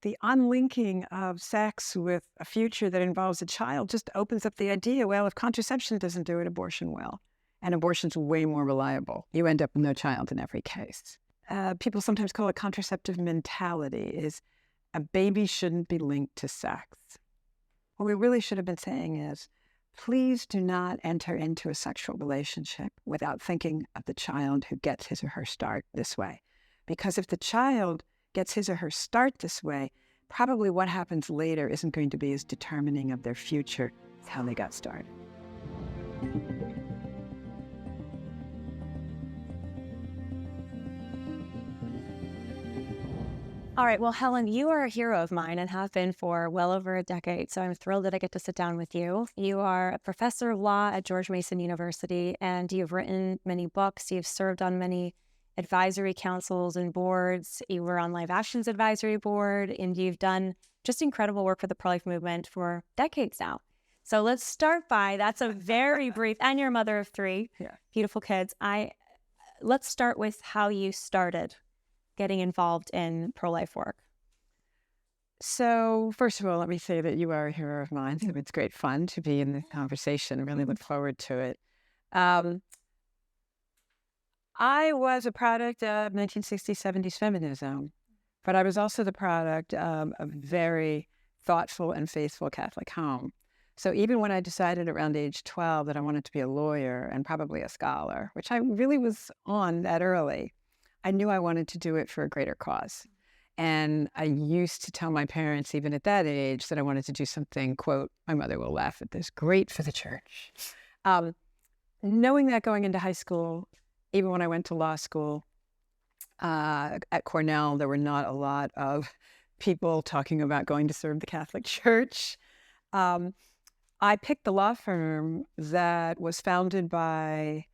the unlinking of sex with a future that involves a child just opens up the idea, well, if contraception doesn't do it, abortion will. And abortion's way more reliable. You end up with no child in every case. People sometimes call it contraceptive mentality, is a baby shouldn't be linked to sex. What we really should have been saying is, please do not enter into a sexual relationship without thinking of the child who gets his or her start this way. Because if the child gets his or her start this way, probably what happens later isn't going to be as determining of their future as how they got started. All right. Well, Helen, you are a hero of mine and have been for well over a decade. So I'm thrilled that I get to sit down with you. You are a professor of law at George Mason University, and you've written many books. You've served on many advisory councils and boards. You were on Live Action's advisory board, and you've done just incredible work for the pro-life movement for decades now. So let's start by, that's a very brief, and you're a mother of 3 beautiful kids. Let's start with how you started getting involved in pro-life work. So first of all, let me say that you are a hero of mine. It's great fun to be in this conversation. I really look forward to it. I was a product of 1960s, 70s feminism, but I was also the product of a very thoughtful and faithful Catholic home. So even when I decided around age 12 that I wanted to be a lawyer and probably a scholar, which I really was on that early, I knew I wanted to do it for a greater cause. And I used to tell my parents, even at that age, that I wanted to do something, quote, my mother will laugh at this, great for the church. Knowing that going into high school, even when I went to law school, at Cornell, there were not a lot of people talking about going to serve the Catholic Church. I picked the law firm that was founded by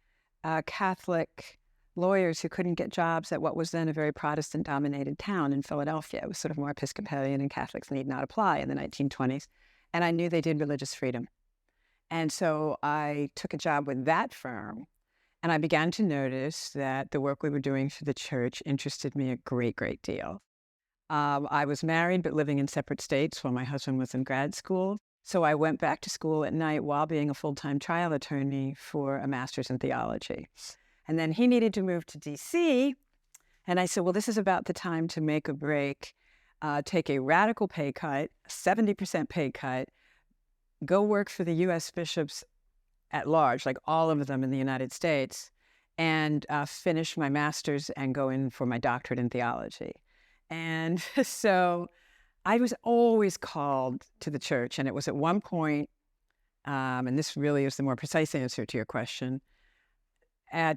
Catholic lawyers who couldn't get jobs at what was then a very Protestant-dominated town in Philadelphia. It was sort of more Episcopalian, and Catholics need not apply in the 1920s. And I knew they did religious freedom. And so I took a job with that firm, and I began to notice that the work we were doing for the church interested me a great, great deal. I was married but living in separate states while my husband was in grad school. So I went back to school at night while being a full-time trial attorney for a master's in theology. And then he needed to move to D.C., and I said, well, this is about the time to make a break, take a radical pay cut, 70% pay cut, go work for the U.S. bishops at large, like all of them in the United States, and finish my master's and go in for my doctorate in theology. And so I was always called to the church, and it was at one point, and this really is the more precise answer to your question,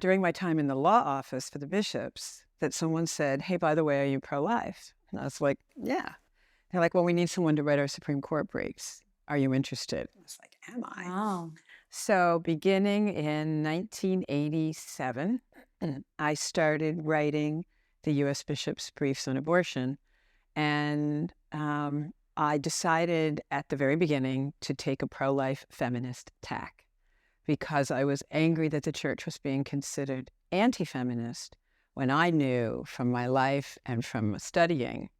during my time in the law office for the bishops, that someone said, hey, by the way, are you pro-life? And I was like, yeah. They're like, well, we need someone to write our Supreme Court briefs. Are you interested? I was like, am I? Wow. So beginning in 1987, I started writing the U.S. bishops' briefs on abortion. And I decided at the very beginning to take a pro-life feminist tack, because I was angry that the church was being considered anti-feminist when I knew from my life and from studying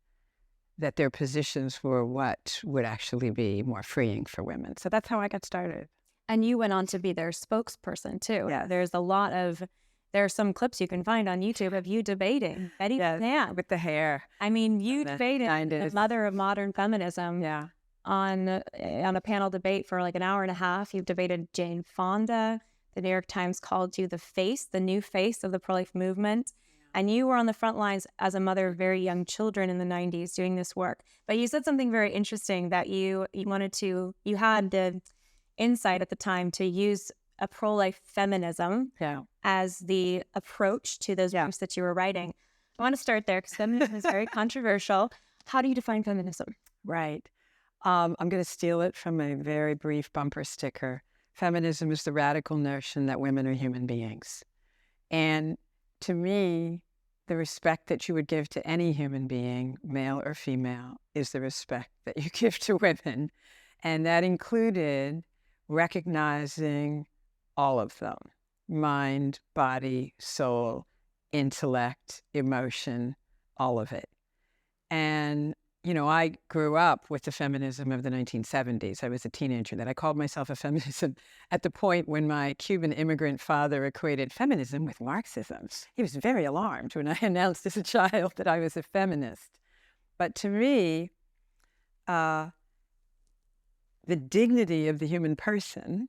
that their positions were what would actually be more freeing for women. So that's how I got started. And you went on to be their spokesperson too. Yes. There are some clips you can find on YouTube of you debating Betty Friedan. With the hair. I mean, you debated the mother of modern feminism. Yeah. On a panel debate for like an hour and a half. You've debated Jane Fonda. The New York Times called you the new face of the pro-life movement. Yeah. And you were on the front lines as a mother of very young children in the 90s doing this work. But you said something very interesting, that you had the insight at the time to use a pro-life feminism as the approach to those groups that you were writing. I want to start there because feminism is very controversial. How do you define feminism? Right. I'm going to steal it from a very brief bumper sticker. Feminism is the radical notion that women are human beings. And to me, the respect that you would give to any human being, male or female, is the respect that you give to women. And that included recognizing all of them: mind, body, soul, intellect, emotion, all of it. And I grew up with the feminism of the 1970s. I was a teenager that I called myself a feminist at the point when my Cuban immigrant father equated feminism with Marxism. He was very alarmed when I announced as a child that I was a feminist. But to me, the dignity of the human person,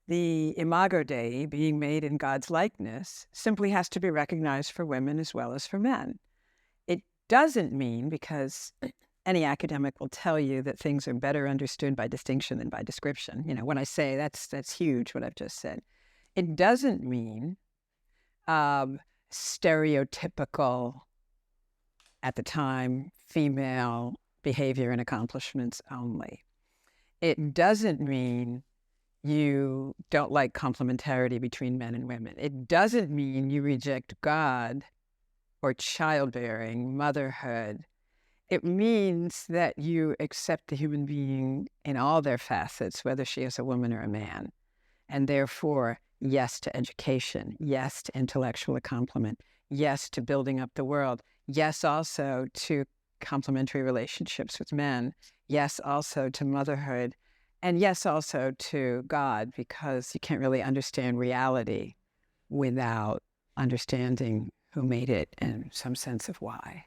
the imago Dei, being made in God's likeness, simply has to be recognized for women as well as for men. It doesn't mean, because any academic will tell you that things are better understood by distinction than by description. When I say that's huge, what I've just said. It doesn't mean stereotypical, at the time, female behavior and accomplishments only. It doesn't mean you don't like complementarity between men and women. It doesn't mean you reject God or childbearing, motherhood. It means that you accept the human being in all their facets, whether she is a woman or a man. And therefore, yes to education, yes to intellectual accomplishment, yes to building up the world, yes also to complementary relationships with men, yes also to motherhood, and yes also to God, because you can't really understand reality without understanding who made it and some sense of why.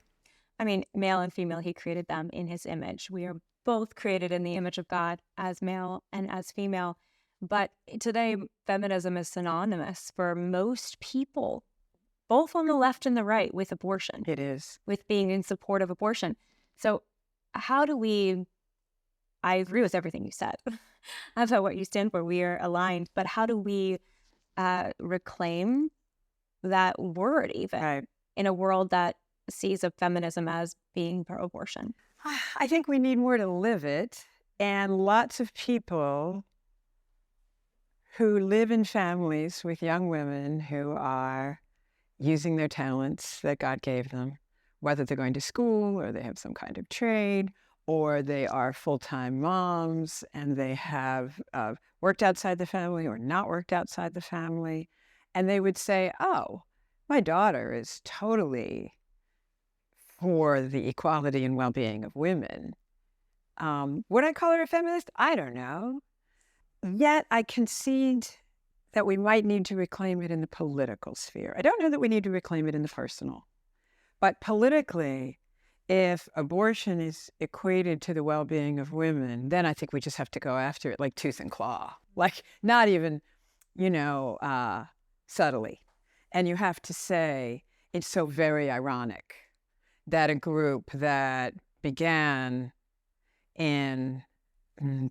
I mean, male and female, he created them in his image. We are both created in the image of God as male and as female. But today, feminism is synonymous for most people, both on the left and the right, with abortion. It is. With being in support of abortion. So how do we, I agree with everything you said about what you stand for. We are aligned. But how do we reclaim that word even in a world that sees of feminism as being pro-abortion? I think we need more to live it. And lots of people who live in families with young women who are using their talents that God gave them, whether they're going to school or they have some kind of trade, or they are full-time moms and they have worked outside the family or not worked outside the family. And they would say, oh, my daughter is totally for the equality and well-being of women. Would I call her a feminist? I don't know. Yet I concede that we might need to reclaim it in the political sphere. I don't know that we need to reclaim it in the personal. But politically, if abortion is equated to the well-being of women, then I think we just have to go after it like tooth and claw, like not even, subtly. And you have to say, it's so very ironic that a group that began in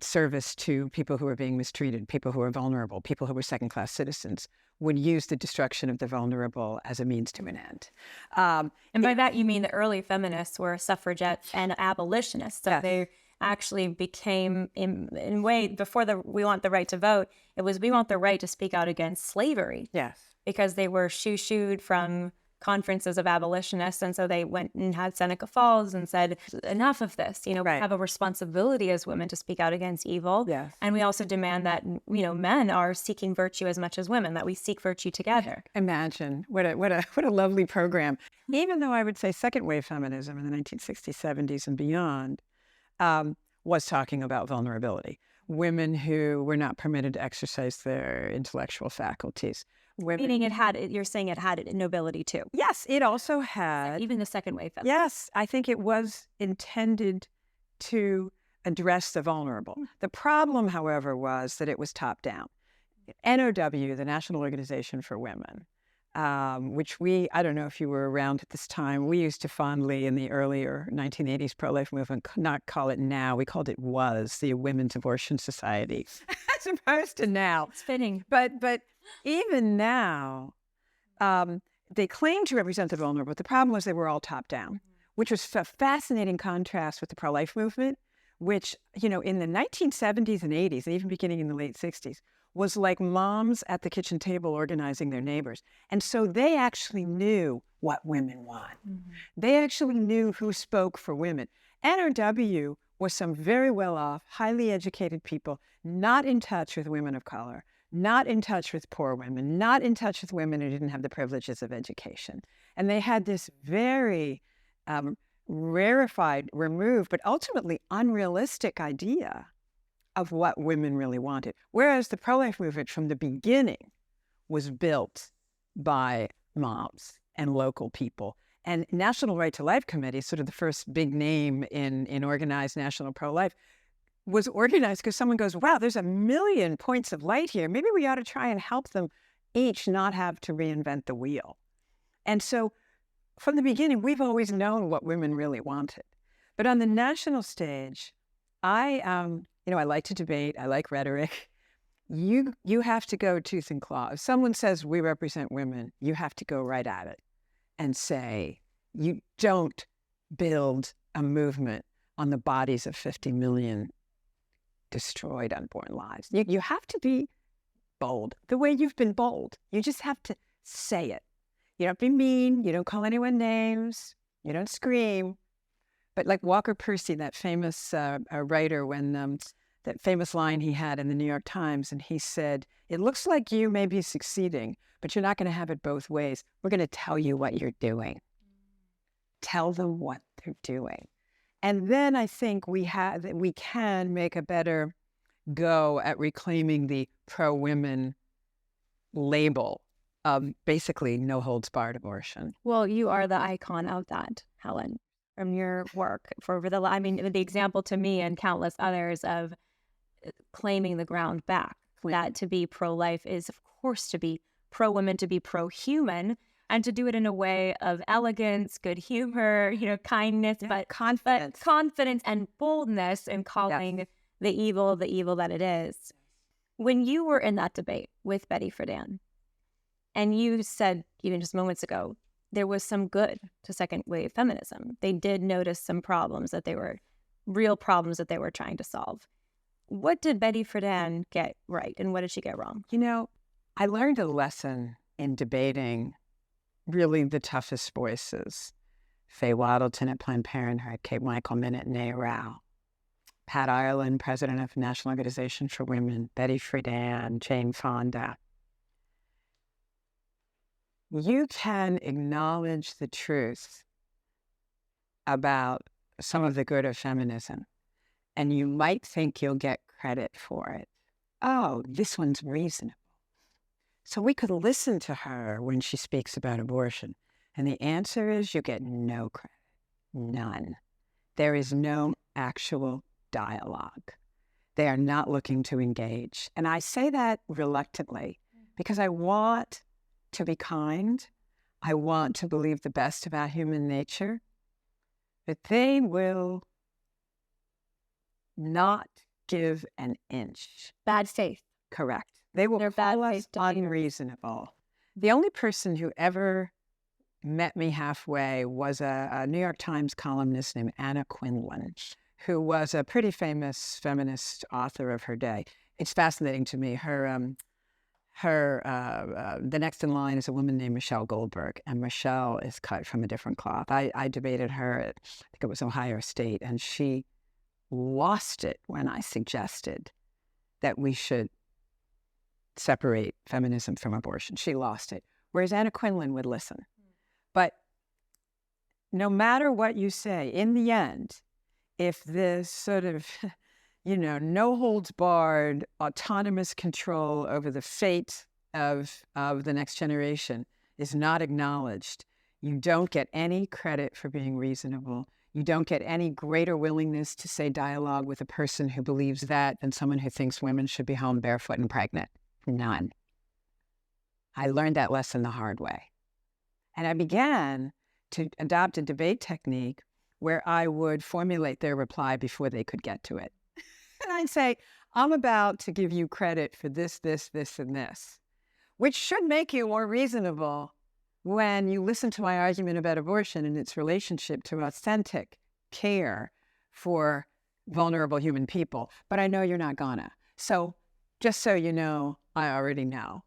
service to people who are being mistreated, people who are vulnerable, people who are second-class citizens, would use the destruction of the vulnerable as a means to an end. And by that, you mean the early feminists were suffragettes and abolitionists. So they actually became, in a way, before we want the right to vote, it was we want the right to speak out against slavery. Yes. Because they were shoo-shooed from conferences of abolitionists. And so they went and had Seneca Falls and said, enough of this, we have a responsibility as women to speak out against evil. Yes. And we also demand that, men are seeking virtue as much as women, that we seek virtue together. Imagine what a lovely program. Even though I would say second wave feminism in the 1960s, 70s and beyond was talking about vulnerability. Women who were not permitted to exercise their intellectual faculties. Meaning you're saying it had nobility too. Yes, it also had. Even the second wave feminism. Yes, I think it was intended to address the vulnerable. The problem, however, was that it was top down. NOW, the National Organization for Women, which I don't know if you were around at this time, we used to fondly in the earlier 1980s pro-life movement not call it now, we called it WAS, the Women's Abortion Society, as opposed to now. It's fitting. But even now, they claimed to represent the vulnerable, but the problem was they were all top down, which was a fascinating contrast with the pro-life movement, which, in the 1970s and 80s, and even beginning in the late 60s, was like moms at the kitchen table organizing their neighbors. And so they actually knew what women want. Mm-hmm. They actually knew who spoke for women. NOW was some very well-off, highly educated people, not in touch with women of color, not in touch with poor women, not in touch with women who didn't have the privileges of education. And they had this very rarefied, removed, but ultimately unrealistic idea of what women really wanted. Whereas the pro-life movement from the beginning was built by moms and local people. And National Right to Life Committee, sort of the first big name in organized national pro-life, was organized because someone goes, wow, there's a million points of light here. Maybe we ought to try and help them each not have to reinvent the wheel. And so from the beginning, we've always known what women really wanted. But on the national stage, I like to debate. I like rhetoric. You have to go tooth and claw. If someone says we represent women, you have to go right at it and say, you don't build a movement on the bodies of 50 million destroyed unborn lives. You have to be bold, the way you've been bold. You just have to say it. You don't be mean. You don't call anyone names. You don't scream. But like Walker Percy, that famous writer, when that famous line he had in the New York Times, and he said, it looks like you may be succeeding, but you're not going to have it both ways. We're going to tell you what you're doing. Tell them what they're doing. And then I think we can make a better go at reclaiming the pro-women label of basically no holds barred abortion. Well, you are the icon of that, Helen, from your work the example to me and countless others of claiming the ground back. That to be pro-life is, of course, to be pro-women, to be pro-human, and to do it in a way of elegance, good humor, kindness, but confidence and boldness in calling the evil that it is. When you were in that debate with Betty Friedan, and you said, even just moments ago, there was some good to second wave feminism. They did notice some real problems that they were trying to solve. What did Betty Friedan get right, and what did she get wrong? I learned a lesson in debating really the toughest voices. Faye Waddleton at Planned Parenthood, Kate Michael Minute, Naya Rao, Pat Ireland, president of National Organization for Women, Betty Friedan, Jane Fonda. You can acknowledge the truth about some of the good of feminism, and you might think you'll get credit for it. Oh, this one's reasonable. So we could listen to her when she speaks about abortion. And the answer is you get no credit, none. There is no actual dialogue. They are not looking to engage. And I say that reluctantly because I want to be kind. I want to believe the best about human nature. But they will not give an inch. Bad faith. Correct. They will call us unreasonable. The only person who ever met me halfway was a New York Times columnist named Anna Quindlen, who was a pretty famous feminist author of her day. It's fascinating to me. The next in line is a woman named Michelle Goldberg, and Michelle is cut from a different cloth. I debated her at, I think it was Ohio State, and she lost it when I suggested that we should separate feminism from abortion. She lost it. Whereas Anna Quindlen would listen. But no matter what you say, in the end, if this sort of, no holds barred, autonomous control over the fate of the next generation is not acknowledged, you don't get any credit for being reasonable. You don't get any greater willingness to say dialogue with a person who believes that than someone who thinks women should be home barefoot and pregnant. None. I learned that lesson the hard way. And I began to adopt a debate technique where I would formulate their reply before they could get to it. And I'd say, I'm about to give you credit for this, this, this, and this, which should make you more reasonable when you listen to my argument about abortion and its relationship to authentic care for vulnerable human people. But I know you're not gonna. So just so you know, I already know.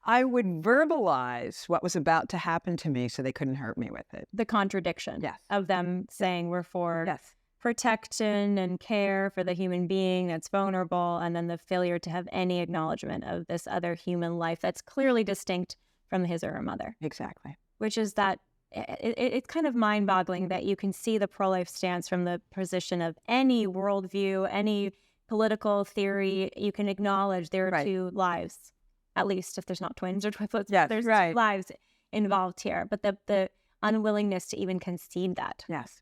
I would verbalize what was about to happen to me so they couldn't hurt me with it. The contradiction of them saying we're for protection and care for the human being that's vulnerable, and then the failure to have any acknowledgement of this other human life that's clearly distinct from his or her mother. Exactly. Which is that it's kind of mind-boggling that you can see the pro-life stance from the position of any worldview, any political theory. You can acknowledge there are two lives, at least if there's not twins or triplets. Yes, there's right. two lives involved here, but the unwillingness to even concede that. Yes.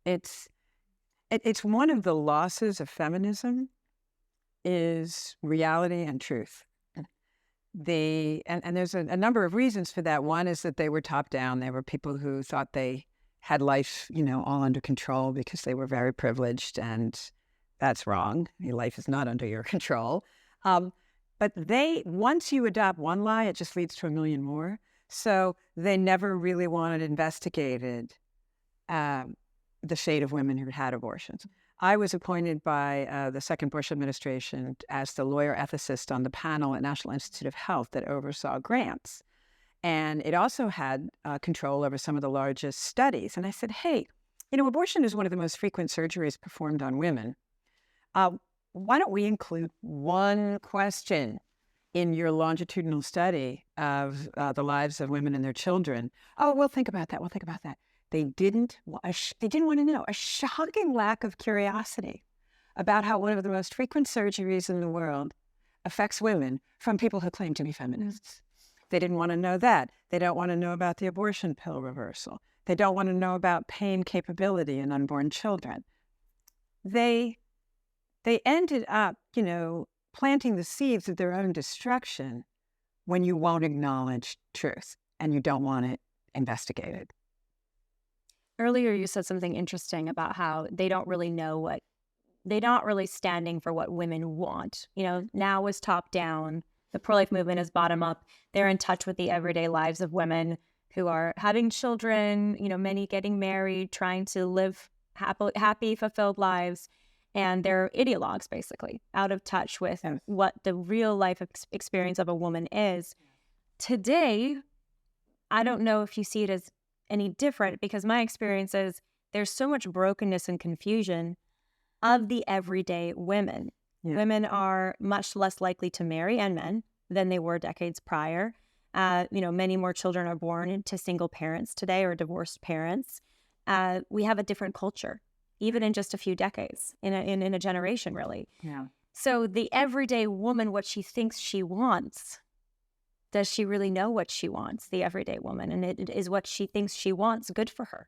It's one of the losses of feminism is reality and truth. And there's a number of reasons for that. One is that they were top down. There were people who thought they had life, all under control because they were very privileged, and that's wrong. Your life is not under your control. But once you adopt one lie, it just leads to a million more. So they never really wanted investigated the fate of women who had abortions. I was appointed by the second Bush administration as the lawyer ethicist on the panel at National Institute of Health that oversaw grants. And it also had control over some of the largest studies. And I said, hey, abortion is one of the most frequent surgeries performed on women. Why don't we include one question in your longitudinal study of the lives of women and their children? Oh, we'll think about that. They didn't want to know. A shocking lack of curiosity about how one of the most frequent surgeries in the world affects women from people who claim to be feminists. They didn't want to know that. They don't want to know about the abortion pill reversal. They don't want to know about pain capability in unborn children. They ended up, planting the seeds of their own destruction when you won't acknowledge truth and you don't want it investigated. Earlier, you said something interesting about how they don't really know they're not really standing for what women want. Now is top down. The pro-life movement is bottom up. They're in touch with the everyday lives of women who are having children, many getting married, trying to live happy, fulfilled lives. And they're ideologues, basically, out of touch with what the real life experience of a woman is. Today, I don't know if you see it as any different, because my experience is there's so much brokenness and confusion of the everyday women. Yeah. Women are much less likely to marry, and men, than they were decades prior. Many more children are born to single parents today or divorced parents. We have a different culture, even in just a few decades, in a generation, really. Yeah. So the everyday woman, what she thinks she wants, does she really know what she wants, the everyday woman? And it is what she thinks she wants good for her?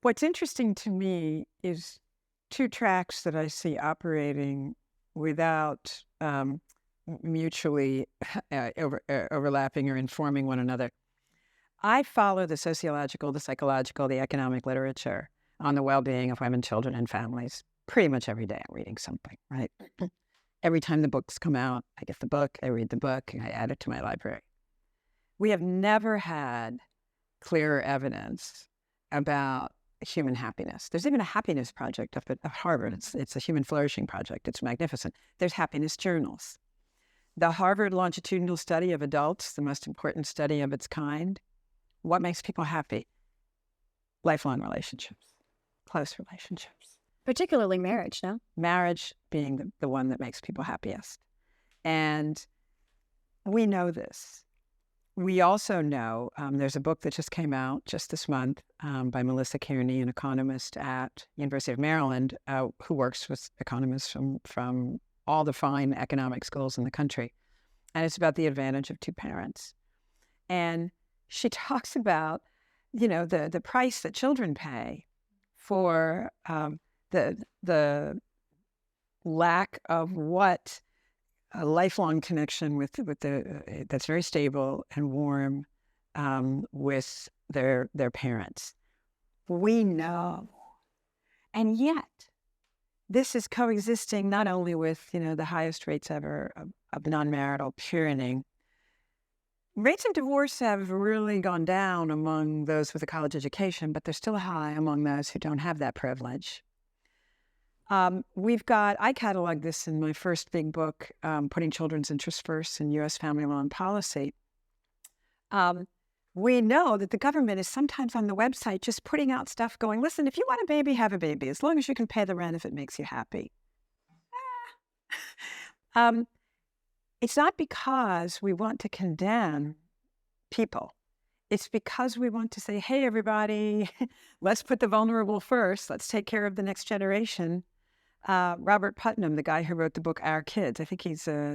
What's interesting to me is two tracks that I see operating without mutually overlapping or informing one another. I follow the sociological, the psychological, the economic literature on the well-being of women, children, and families. Pretty much every day I'm reading something, right? Every time the books come out, I get the book, I read the book, and I add it to my library. We have never had clearer evidence about human happiness. There's even a happiness project up at Harvard. It's a human flourishing project. It's magnificent. There's happiness journals. The Harvard longitudinal study of adults, the most important study of its kind. What makes people happy? Lifelong relationships, close relationships. Particularly marriage, no? Marriage being the one that makes people happiest. And we know this. We also know there's a book that just came out just this month by Melissa Kearney, an economist at University of Maryland, who works with economists from all the fine economic schools in the country. And it's about the advantage of two parents. And she talks about, the price that children pay for the lack of what a lifelong connection with that's very stable and warm with their parents. We know, and yet this is coexisting not only with the highest rates ever of non-marital parenting. Rates of divorce have really gone down among those with a college education, but they're still high among those who don't have that privilege. I cataloged this in my first big book, Putting Children's Interests First in U.S. Family Law and Policy. We know that the government is sometimes on the website just putting out stuff going, listen, if you want a baby, have a baby, as long as you can pay the rent if it makes you happy. It's not because we want to condemn people. It's because we want to say, hey, everybody, let's put the vulnerable first. Let's take care of the next generation. Robert Putnam, the guy who wrote the book Our Kids, I think I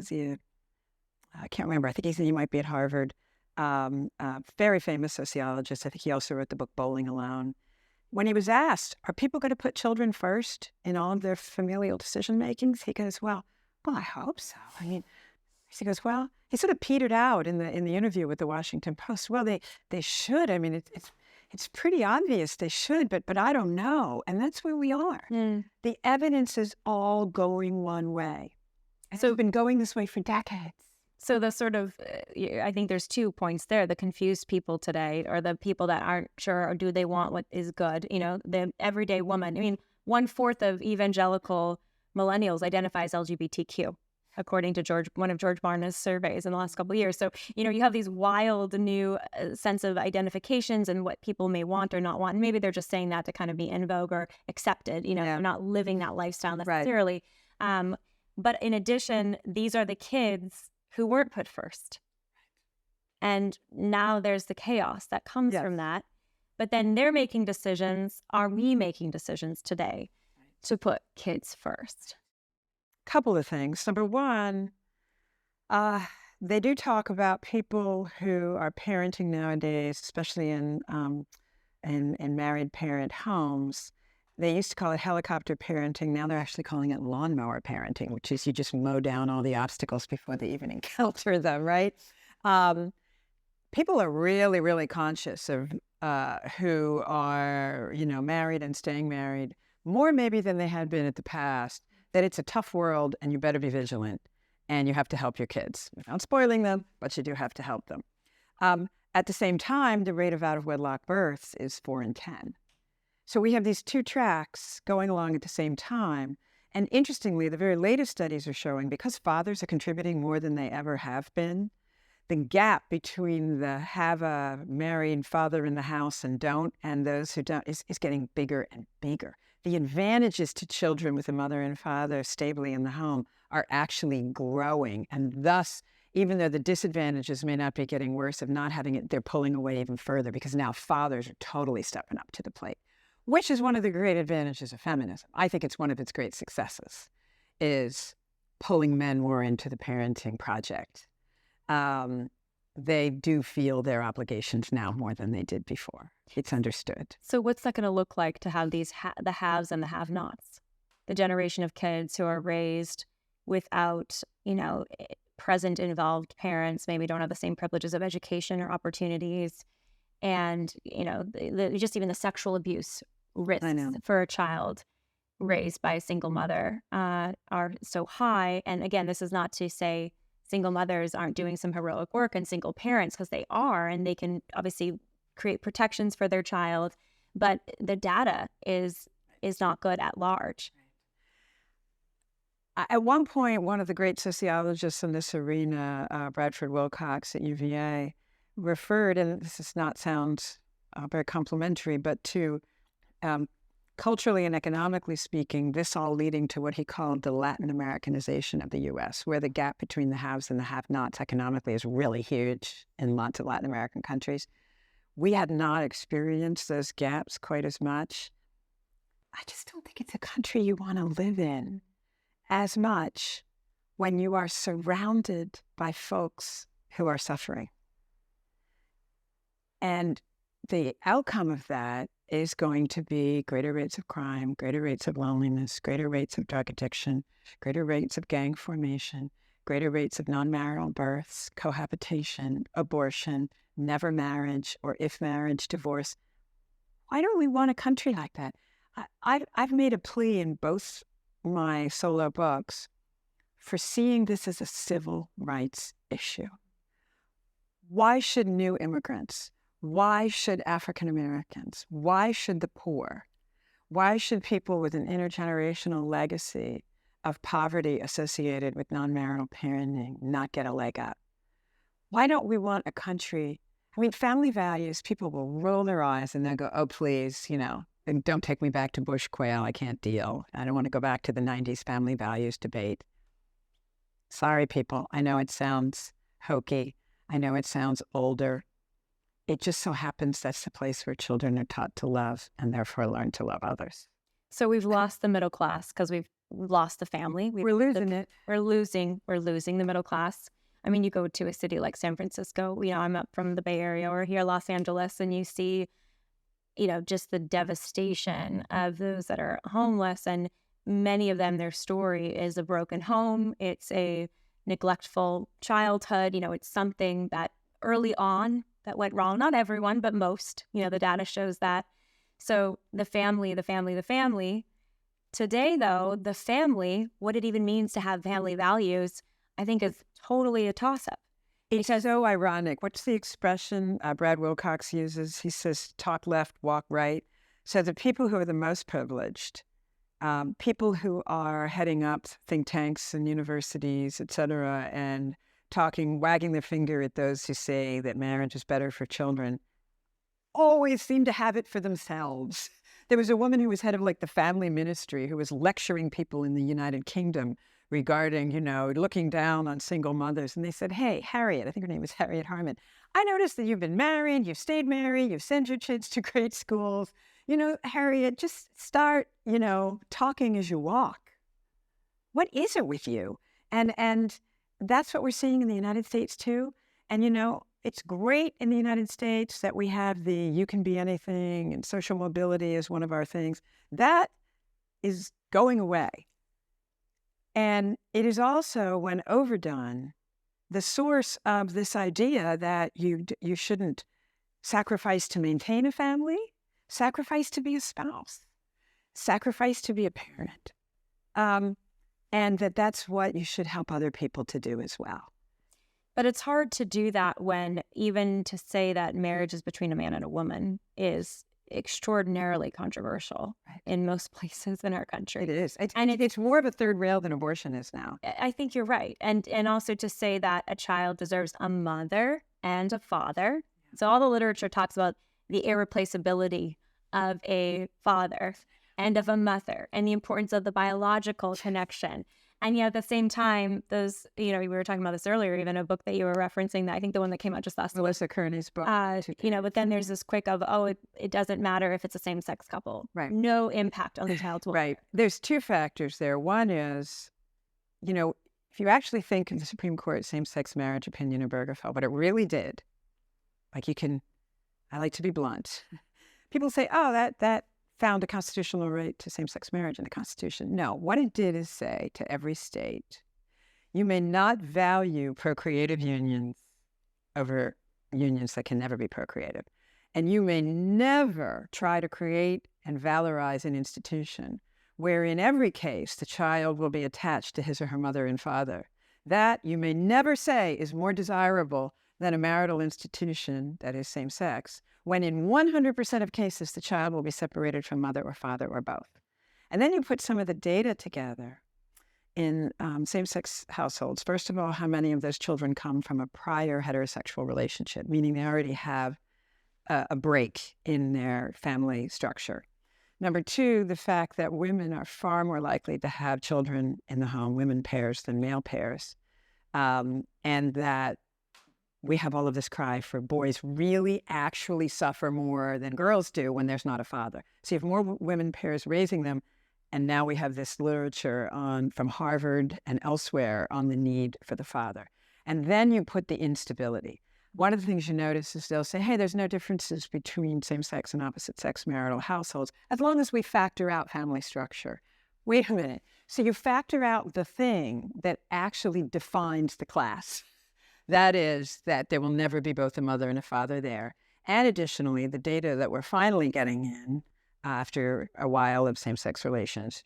can't remember. I think he might be at Harvard. Very famous sociologist. I think he also wrote the book Bowling Alone. When he was asked, are people going to put children first in all of their familial decision makings? He goes, well, I hope so. I mean, he goes, well, he sort of petered out in the interview with the Washington Post. Well, they should. I mean, it's pretty obvious they should, but I don't know. And that's where we are. The evidence is all going one way. And so it's been going this way for decades. So the sort of, I think there's 2 points there. The confused people today, or the people that aren't sure, or do they want what is good? You know, the everyday woman. I mean, 1/4 of evangelical millennials identifies LGBTQ, according to one of George Barna's surveys in the last couple of years. So, you know, you have these wild new sense of identifications and what people may want or not want. And maybe they're just saying that to kind of be in vogue or accepted, you know, they're not living that lifestyle necessarily. Right. But in addition, these are the kids who weren't put first. And now there's the chaos that comes from that. But then they're making decisions. Are we making decisions today to put kids first? Couple of things. Number one, they do talk about people who are parenting nowadays, especially in married parent homes. They used to call it helicopter parenting. Now they're actually calling it lawnmower parenting, which is you just mow down all the obstacles before they even encounter them, right? People are really, really conscious of who are, you know, married and staying married, more maybe than they had been at the past, that it's a tough world and you better be vigilant and you have to help your kids without spoiling them, but you do have to help them. At the same time, the rate of out-of-wedlock births is 4 in 10. So we have these 2 tracks going along at the same time. And interestingly, the very latest studies are showing, because fathers are contributing more than they ever have been, the gap between the have a married father in the house and don't, and those who don't, is getting bigger and bigger. The advantages to children with a mother and father stably in the home are actually growing. And thus, even though the disadvantages may not be getting worse of not having it, they're pulling away even further, because now fathers are totally stepping up to the plate, which is one of the great advantages of feminism. I think it's one of its great successes, is pulling men more into the parenting project. They do feel their obligations now more than they did before. It's understood. So what's that going to look like to have these the haves and the have-nots? The generation of kids who are raised without, you know, present involved parents, maybe don't have the same privileges of education or opportunities. And, you know, just even the sexual abuse risks for a child raised by a single mother are so high. And again, this is not to say single mothers aren't doing some heroic work, and single parents, because they are, and they can obviously create protections for their child, but the data is not good at large. At one point, one of the great sociologists in this arena, Bradford Wilcox at UVA, referred, and this does not sound very complimentary, but to culturally and economically speaking, this all leading to what he called the Latin Americanization of the U.S., where the gap between the haves and the have-nots economically is really huge in lots of Latin American countries. We had not experienced those gaps quite as much. I just don't think it's a country you want to live in as much when you are surrounded by folks who are suffering. And the outcome of that is going to be greater rates of crime, greater rates of loneliness, greater rates of drug addiction, greater rates of gang formation, greater rates of non-marital births, cohabitation, abortion, never marriage, or if marriage, divorce. Why don't we want a country like that? I've made a plea in both my solo books for seeing this as a civil rights issue. Why should new immigrants? Why should African Americans? Why should the poor? Why should people with an intergenerational legacy of poverty associated with non-marital parenting not get a leg up? Why don't we want a country? I mean, family values, people will roll their eyes and they'll go, oh, please, you know, and don't take me back to bush quail. I can't deal. I don't want to go back to the 90s family values debate. Sorry, people. I know it sounds hokey. I know it sounds older. it just so happens that's the place where children are taught to love and therefore learn to love others. So we've lost the middle class because we've lost the family. We're losing it. We're losing the middle class. I mean, you go to a city like San Francisco, I'm up from the Bay Area or here, Los Angeles, and you see, just the devastation of those that are homeless. And many of them, their story is a broken home. It's a neglectful childhood. It's something that early on that went wrong. Not everyone, but most, the data shows that. So the family. Today, though, the family, what it even means to have family values, I think is totally a toss-up. It's so ironic. What's the expression Brad Wilcox uses? He says, talk left, walk right. So the people who are the most privileged, people who are heading up think tanks and universities, et cetera, and wagging their finger at those who say that marriage is better for children, always seem to have it for themselves. There was a woman who was head of the family ministry who was lecturing people in the United Kingdom regarding, looking down on single mothers. And they said, hey, Harriet, I think her name was Harriet Harman, I noticed that you've been married, you've stayed married, you've sent your kids to great schools. Harriet, just start, talking as you walk. What is it with you? And that's what we're seeing in the United States too. And, it's great in the United States that we have the you can be anything and social mobility is one of our things. That is going away. And it is also, when overdone, the source of this idea that you shouldn't sacrifice to maintain a family, sacrifice to be a spouse, sacrifice to be a parent, and that's what you should help other people to do as well. But it's hard to do that when even to say that marriage is between a man and a woman is extraordinarily controversial in most places in our country. It is. It's more of a third rail than abortion is now. I think you're right. And also to say that a child deserves a mother and a father. So all the literature talks about the irreplaceability of a father and of a mother and the importance of the biological connection. And yet at the same time, those, we were talking about this earlier, even a book that you were referencing, that I think the one that came out just last week. Melissa Kearney's book. But then there's this quick of, it doesn't matter if it's a same-sex couple. Right. No impact on the child's welfare. Right. There's two factors there. One is, if you actually think in the Supreme Court same-sex marriage opinion of Bergefell, what it really did, I like to be blunt. People say, that found a constitutional right to same-sex marriage in the Constitution. No, what it did is say to every state, you may not value procreative unions over unions that can never be procreative. And you may never try to create and valorize an institution where in every case the child will be attached to his or her mother and father. That you may never say is more desirable than a marital institution that is same-sex, when in 100% of cases, the child will be separated from mother or father or both. And then you put some of the data together in same-sex households. First of all, how many of those children come from a prior heterosexual relationship, meaning they already have a break in their family structure. Number two, the fact that women are far more likely to have children in the home, women pairs than male pairs, and that we have all of this cry for boys really actually suffer more than girls do when there's not a father. So you have more women pairs raising them, and now we have this literature from Harvard and elsewhere on the need for the father. And then you put the instability. One of the things you notice is they'll say, hey, there's no differences between same-sex and opposite-sex marital households as long as we factor out family structure. Wait a minute. So you factor out the thing that actually defines the class. That is that there will never be both a mother and a father there. And additionally, the data that we're finally getting in after a while of same-sex relations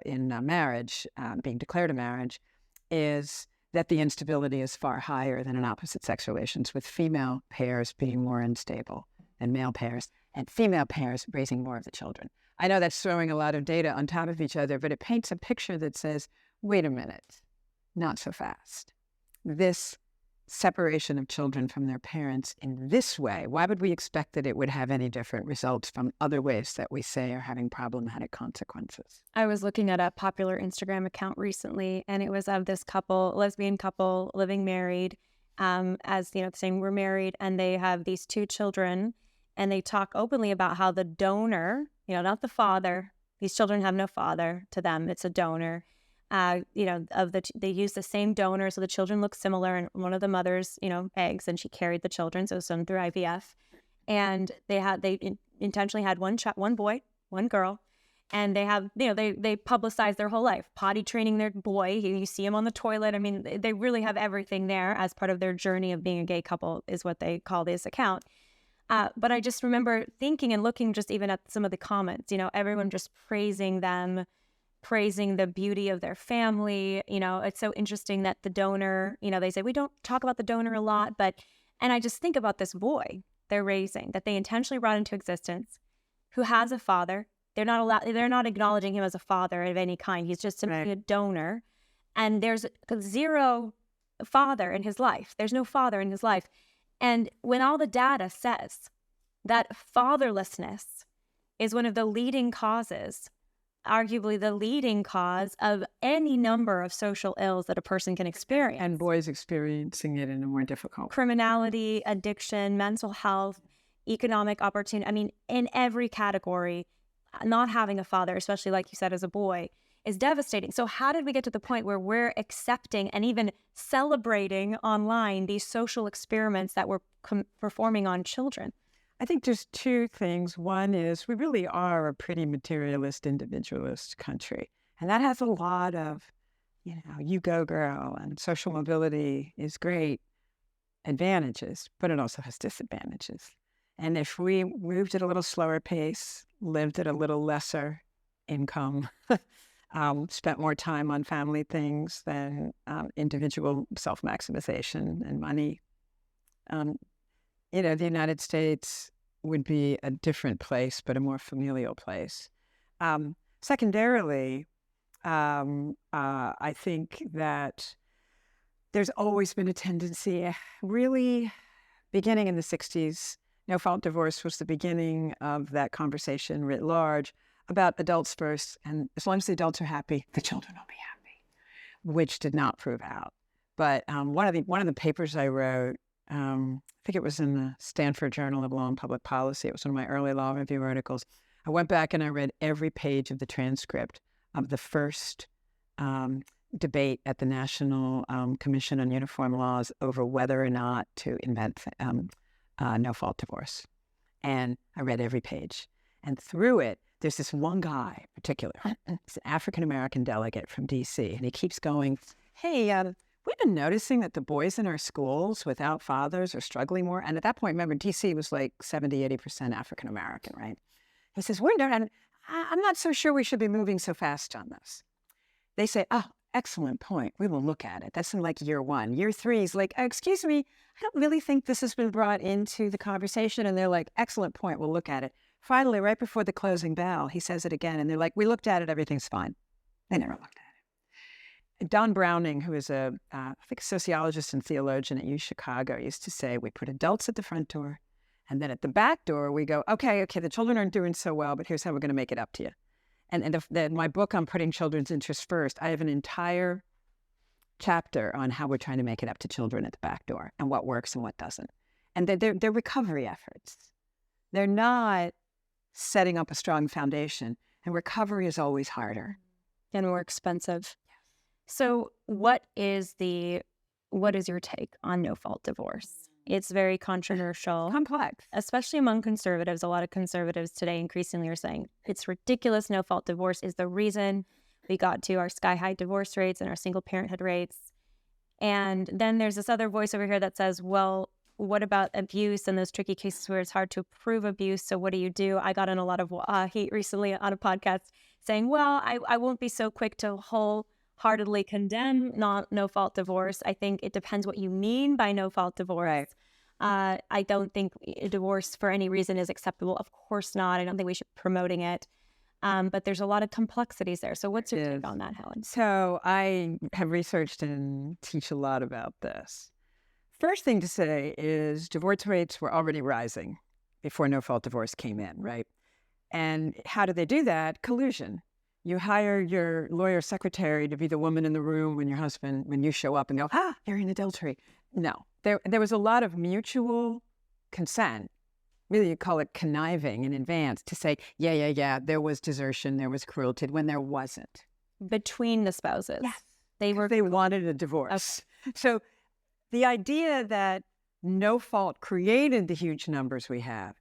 in marriage, being declared a marriage, is that the instability is far higher than in opposite-sex relations, with female pairs being more unstable than male pairs, and female pairs raising more of the children. I know that's throwing a lot of data on top of each other, but it paints a picture that says, wait a minute, not so fast. This separation of children from their parents in this way, why would we expect that it would have any different results from other ways that we say are having problematic consequences? I was looking at a popular Instagram account recently, and it was of this couple, lesbian couple, living married, as saying we're married, and they have these 2 children, and they talk openly about how the donor, not the father, these children have no father to them, it's a donor. They use the same donor, so the children look similar, and one of the mother's, eggs, and she carried the children, so it was done through IVF. And they intentionally had one boy, one girl, and they have, they publicize their whole life, potty training their boy. You see him on the toilet. I mean, they really have everything there as part of their journey of being a gay couple, is what they call this account. But I just remember thinking and looking just even at some of the comments, everyone just praising them, praising the beauty of their family. It's so interesting that the donor, they say, we don't talk about the donor a lot, and I just think about this boy they're raising, that they intentionally brought into existence, who has a father. They're not acknowledging him as a father of any kind. He's just simply a donor. And there's 0 father in his life. There's no father in his life. And when all the data says that fatherlessness is one of the leading causes, arguably the leading cause of any number of social ills that a person can experience. And boys experiencing it in a more difficult. Criminality, addiction, mental health, economic opportunity. I mean, in every category, not having a father, especially like you said, as a boy, is devastating. So how did we get to the point where we're accepting and even celebrating online these social experiments that we're performing on children? I think there's 2 things. One is we really are a pretty materialist, individualist country. And that has a lot of, you go girl, and social mobility is great advantages, but it also has disadvantages. And if we moved at a little slower pace, lived at a little lesser income, spent more time on family things than individual self-maximization and money, the United States would be a different place, but a more familial place. Secondarily, I think that there's always been a tendency, really beginning in the 60s, no-fault divorce was the beginning of that conversation writ large about adults first, and as long as the adults are happy, the children will be happy, which did not prove out. But one of the papers I wrote, I think it was in the Stanford Journal of Law and Public Policy. It was one of my early law review articles. I went back and I read every page of the transcript of the first debate at the National Commission on Uniform Laws over whether or not to invent no-fault divorce. And I read every page. And through it, there's this one guy in particular. It's an African-American delegate from D.C. And he keeps going, hey, we've been noticing that the boys in our schools without fathers are struggling more. And at that point, remember, D.C. was like 70, 80% African-American, right? He says, I'm not so sure we should be moving so fast on this. They say, oh, excellent point. We will look at it. That's in like year 1. Year 3 is like, excuse me, I don't really think this has been brought into the conversation. And they're like, excellent point. We'll look at it. Finally, right before the closing bell, he says it again. And they're like, we looked at it. Everything's fine. They never looked at it. Don Browning, who is I think a sociologist and theologian at UChicago, used to say, we put adults at the front door. And then at the back door, we go, okay, the children aren't doing so well, but here's how we're going to make it up to you. And my book on putting children's interests first, I have an entire chapter on how we're trying to make it up to children at the back door and what works and what doesn't. And they're recovery efforts. They're not setting up a strong foundation. And recovery is always harder. And more expensive. So what is your take on no-fault divorce? It's very controversial. Complex. Especially among conservatives. A lot of conservatives today increasingly are saying it's ridiculous. No-fault divorce is the reason we got to our sky-high divorce rates and our single parenthood rates. And then there's this other voice over here that says, well, what about abuse and those tricky cases where it's hard to prove abuse? So what do? I got in a lot of hate recently on a podcast saying, well, I won't be so quick to wholeheartedly condemn no-fault divorce. I think it depends what you mean by no-fault divorce. Right. I don't think divorce for any reason is acceptable. Of course not. I don't think we should be promoting it. But there's a lot of complexities there. So what's your take on that, Helen? So I have researched and teach a lot about this. First thing to say is divorce rates were already rising before no-fault divorce came in, right? And how do they do that? Collusion. You hire your lawyer secretary to be the woman in the room when you show up and go, you're in adultery. No, there was a lot of mutual consent. Really, you call it conniving in advance to say, yeah, there was desertion, there was cruelty, when there wasn't. Between the spouses. Yes. They wanted a divorce. Okay. So the idea that no fault created the huge numbers we have,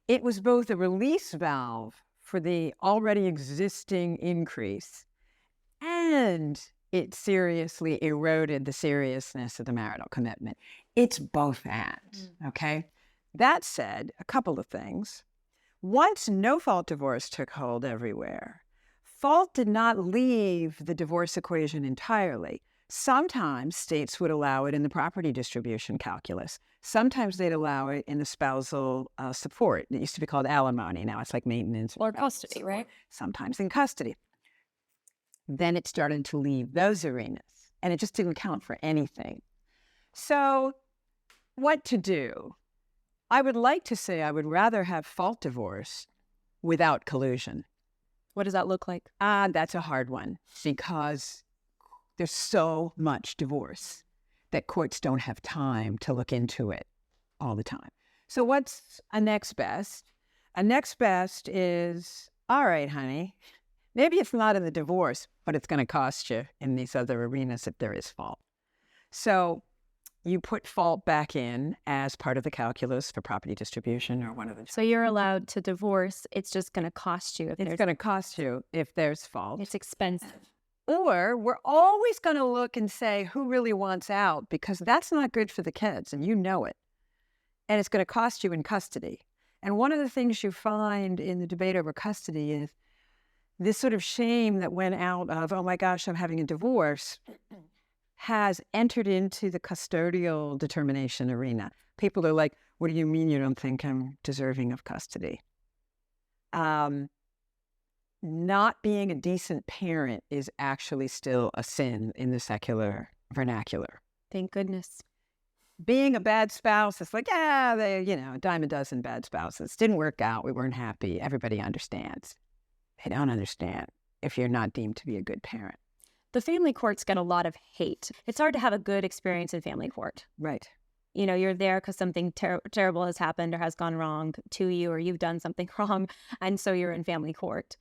it was both a release valve for the already existing increase, and it seriously eroded the seriousness of the marital commitment. It's both and, okay? That said, a couple of things. Once no-fault divorce took hold everywhere, fault did not leave the divorce equation entirely. Sometimes states would allow it in the property distribution calculus. Sometimes they'd allow it in the spousal support. It used to be called alimony. Now it's like maintenance. Or custody, right? Sometimes in custody. Then it started to leave those arenas, and it just didn't count for anything. So what to do? I would like to say I would rather have fault divorce without collusion. What does that look like? That's a hard one because there's so much divorce that courts don't have time to look into it all the time. So what's a next best? A next best is, all right, honey, maybe it's not in the divorce, but it's going to cost you in these other arenas if there is fault. So you put fault back in as part of the calculus for property distribution or one of the... So you're allowed to divorce. It's just going to cost you. It's going to cost you if there's fault. It's expensive. Or we're always going to look and say who really wants out, because that's not good for the kids, and you know it. And it's going to cost you in custody. And one of the things you find in the debate over custody is this sort of shame that went out of, oh my gosh, I'm having a divorce, has entered into the custodial determination arena. People are like, what do you mean you don't think I'm deserving of custody? Not being a decent parent is actually still a sin in the secular vernacular. Thank goodness. Being a bad spouse, it's like, yeah, a dime a dozen bad spouses. Didn't work out. We weren't happy. Everybody understands. They don't understand if you're not deemed to be a good parent. The family courts get a lot of hate. It's hard to have a good experience in family court. Right. You're there because something terrible has happened or has gone wrong to you, or you've done something wrong, and so you're in family court.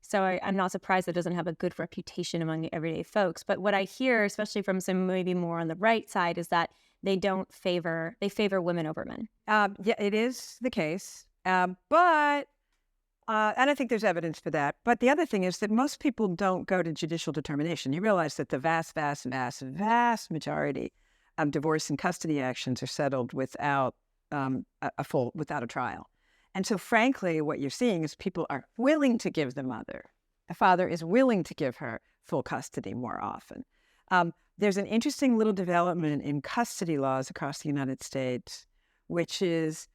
So I'm not surprised it doesn't have a good reputation among everyday folks. But what I hear, especially from some maybe more on the right side, is that they favor women over men. Yeah, it is the case. But and I think there's evidence for that. But the other thing is that most people don't go to judicial determination. You realize that the vast, vast, vast, vast majority of divorce and custody actions are settled without without a trial. And so, frankly, what you're seeing is people are willing to give the mother. The father is willing to give her full custody more often. There's an interesting little development in custody laws across the United States, which is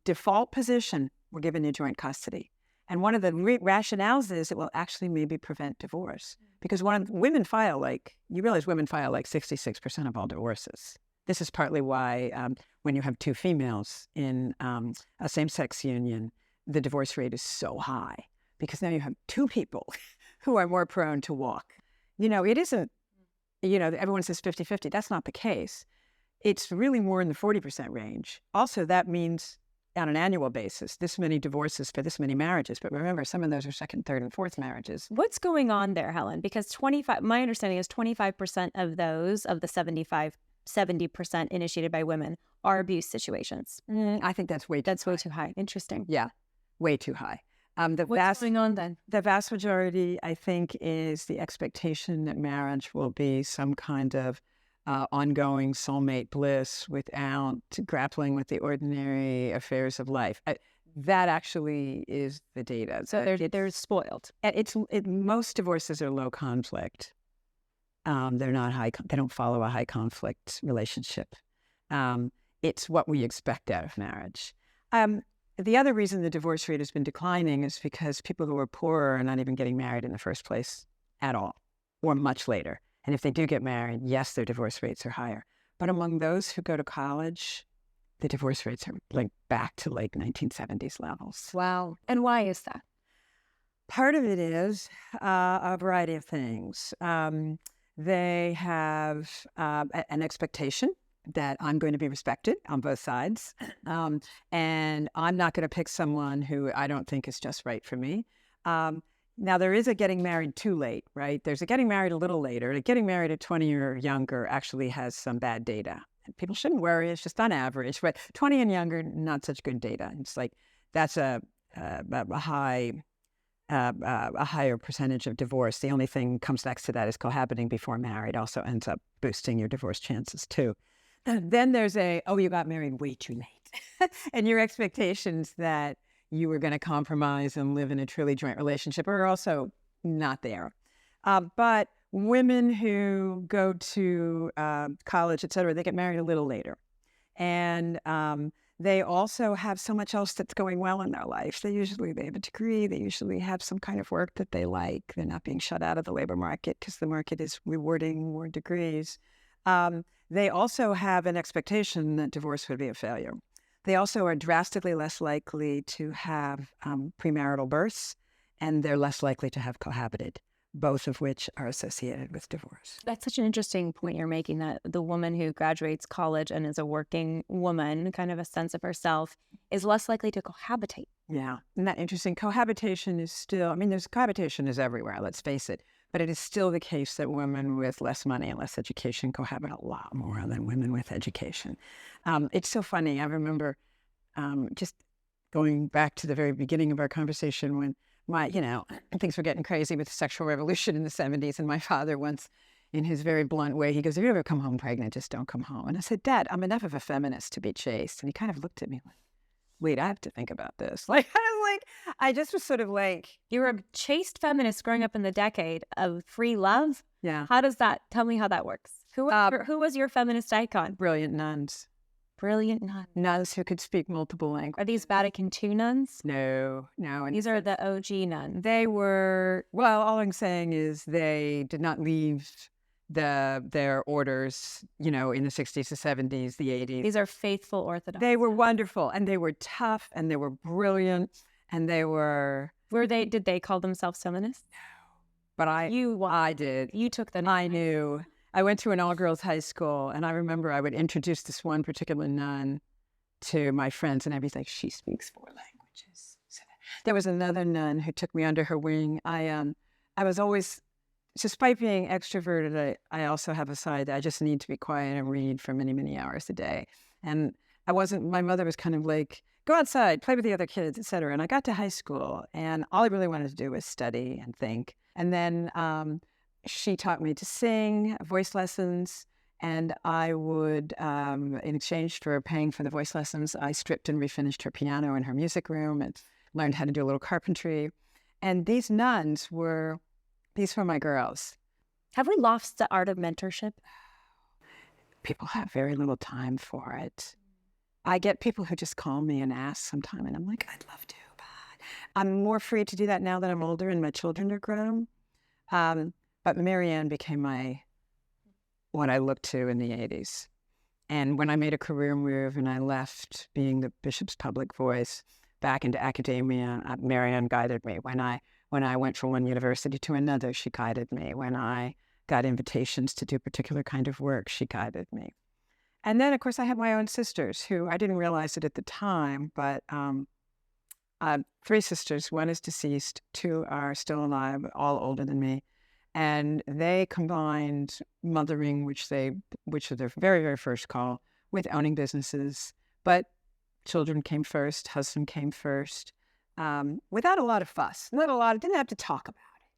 default position, we're given you joint custody. And one of the rationales is it will actually maybe prevent divorce. Because women file you realize women file 66% of all divorces. This is partly why when you have two females in a same-sex union, the divorce rate is so high, because now you have two people who are more prone to walk. It isn't, everyone says 50-50. That's not the case. It's really more in the 40% range. Also, that means on an annual basis, this many divorces for this many marriages. But remember, some of those are second, third, and fourth marriages. What's going on there, Helen? Because my understanding is 25% of those, of the 70% initiated by women, are abuse situations. I think that's way too high. Interesting. Yeah, way too high. What's going on then? The vast majority, I think, is the expectation that marriage will be some kind of ongoing soulmate bliss without grappling with the ordinary affairs of life. That actually is the data. So they're spoiled. Most divorces are low conflict. They're not high. They don't follow a high conflict relationship. It's what we expect out of marriage. The other reason the divorce rate has been declining is because people who are poorer are not even getting married in the first place at all, or much later. And if they do get married, yes, their divorce rates are higher. But among those who go to college, the divorce rates are back to 1970s levels. Wow. And why is that? Part of it is a variety of things. They have an expectation that I'm going to be respected on both sides. And I'm not going to pick someone who I don't think is just right for me. Now, there is a getting married too late, right? There's a getting married a little later. Getting married at 20 or younger actually has some bad data. People shouldn't worry. It's just on average. But 20 and younger, not such good data. It's like that's a higher percentage of divorce. The only thing comes next to that is cohabiting before married. Also ends up boosting your divorce chances too. Then there's you got married way too late. And your expectations that you were going to compromise and live in a truly joint relationship are also not there. But women who go to college, et cetera, they get married a little later. And they also have so much else that's going well in their life. They have a degree. They usually have some kind of work that they like. They're not being shut out of the labor market because the market is rewarding more degrees. They also have an expectation that divorce would be a failure. They also are drastically less likely to have premarital births, and they're less likely to have cohabited, both of which are associated with divorce. That's such an interesting point you're making, that the woman who graduates college and is a working woman, kind of a sense of herself, is less likely to cohabitate. Yeah. Isn't that interesting? Cohabitation is still, cohabitation is everywhere, let's face it. But it is still the case that women with less money and less education cohabit a lot more than women with education. It's so funny. I remember just going back to the very beginning of our conversation when things were getting crazy with the sexual revolution in the 70s. And my father once, in his very blunt way, he goes, "If you ever come home pregnant, just don't come home." And I said, "Dad, I'm enough of a feminist to be chaste." And he kind of looked at me like, wait, I have to think about this. I just was sort of like... You were a chaste feminist growing up in the decade of free love? Yeah. Tell me how that works. Who was your feminist icon? Brilliant nuns. Brilliant nuns. Nuns who could speak multiple languages. Are these Vatican II nuns? No. These are the OG nuns. They were, all I'm saying is they did not leave their orders, in the 60s, the 70s, the 80s. These are faithful Orthodox. They were wonderful, and they were tough, and they were brilliant, and they were... Did they call themselves feminists? No. But I did. You took the... I knew. I went to an all-girls high school, and I remember I would introduce this one particular nun to my friends, and I'd be like, "She speaks 4 languages." So there was another nun who took me under her wing. I was always... Despite being extroverted, I also have a side that I just need to be quiet and read for many, many hours a day. And my mother was kind of like, "Go outside, play with the other kids, etc." And I got to high school, and all I really wanted to do was study and think. And then she taught me to sing, voice lessons, and I would, in exchange for paying for the voice lessons, I stripped and refinished her piano in her music room and learned how to do a little carpentry. And these nuns were... These were my girls. Have we lost the art of mentorship? People have very little time for it. I get people who just call me and ask sometime, and I'm like, "I'd love to, but..." I'm more free to do that now that I'm older and my children are grown. But Marianne became what I looked to in the 80s. And when I made a career move and I left being the bishop's public voice back into academia, Marianne guided me. When I went from one university to another, she guided me. When I got invitations to do a particular kind of work, she guided me. And then, of course, I have my own sisters who I didn't realize it at the time, but 3 sisters. 1 is deceased, 2 are still alive, all older than me. And they combined mothering, which was their very, very first call, with owning businesses. But children came first, husband came first. Without a lot of fuss, didn't have to talk about it.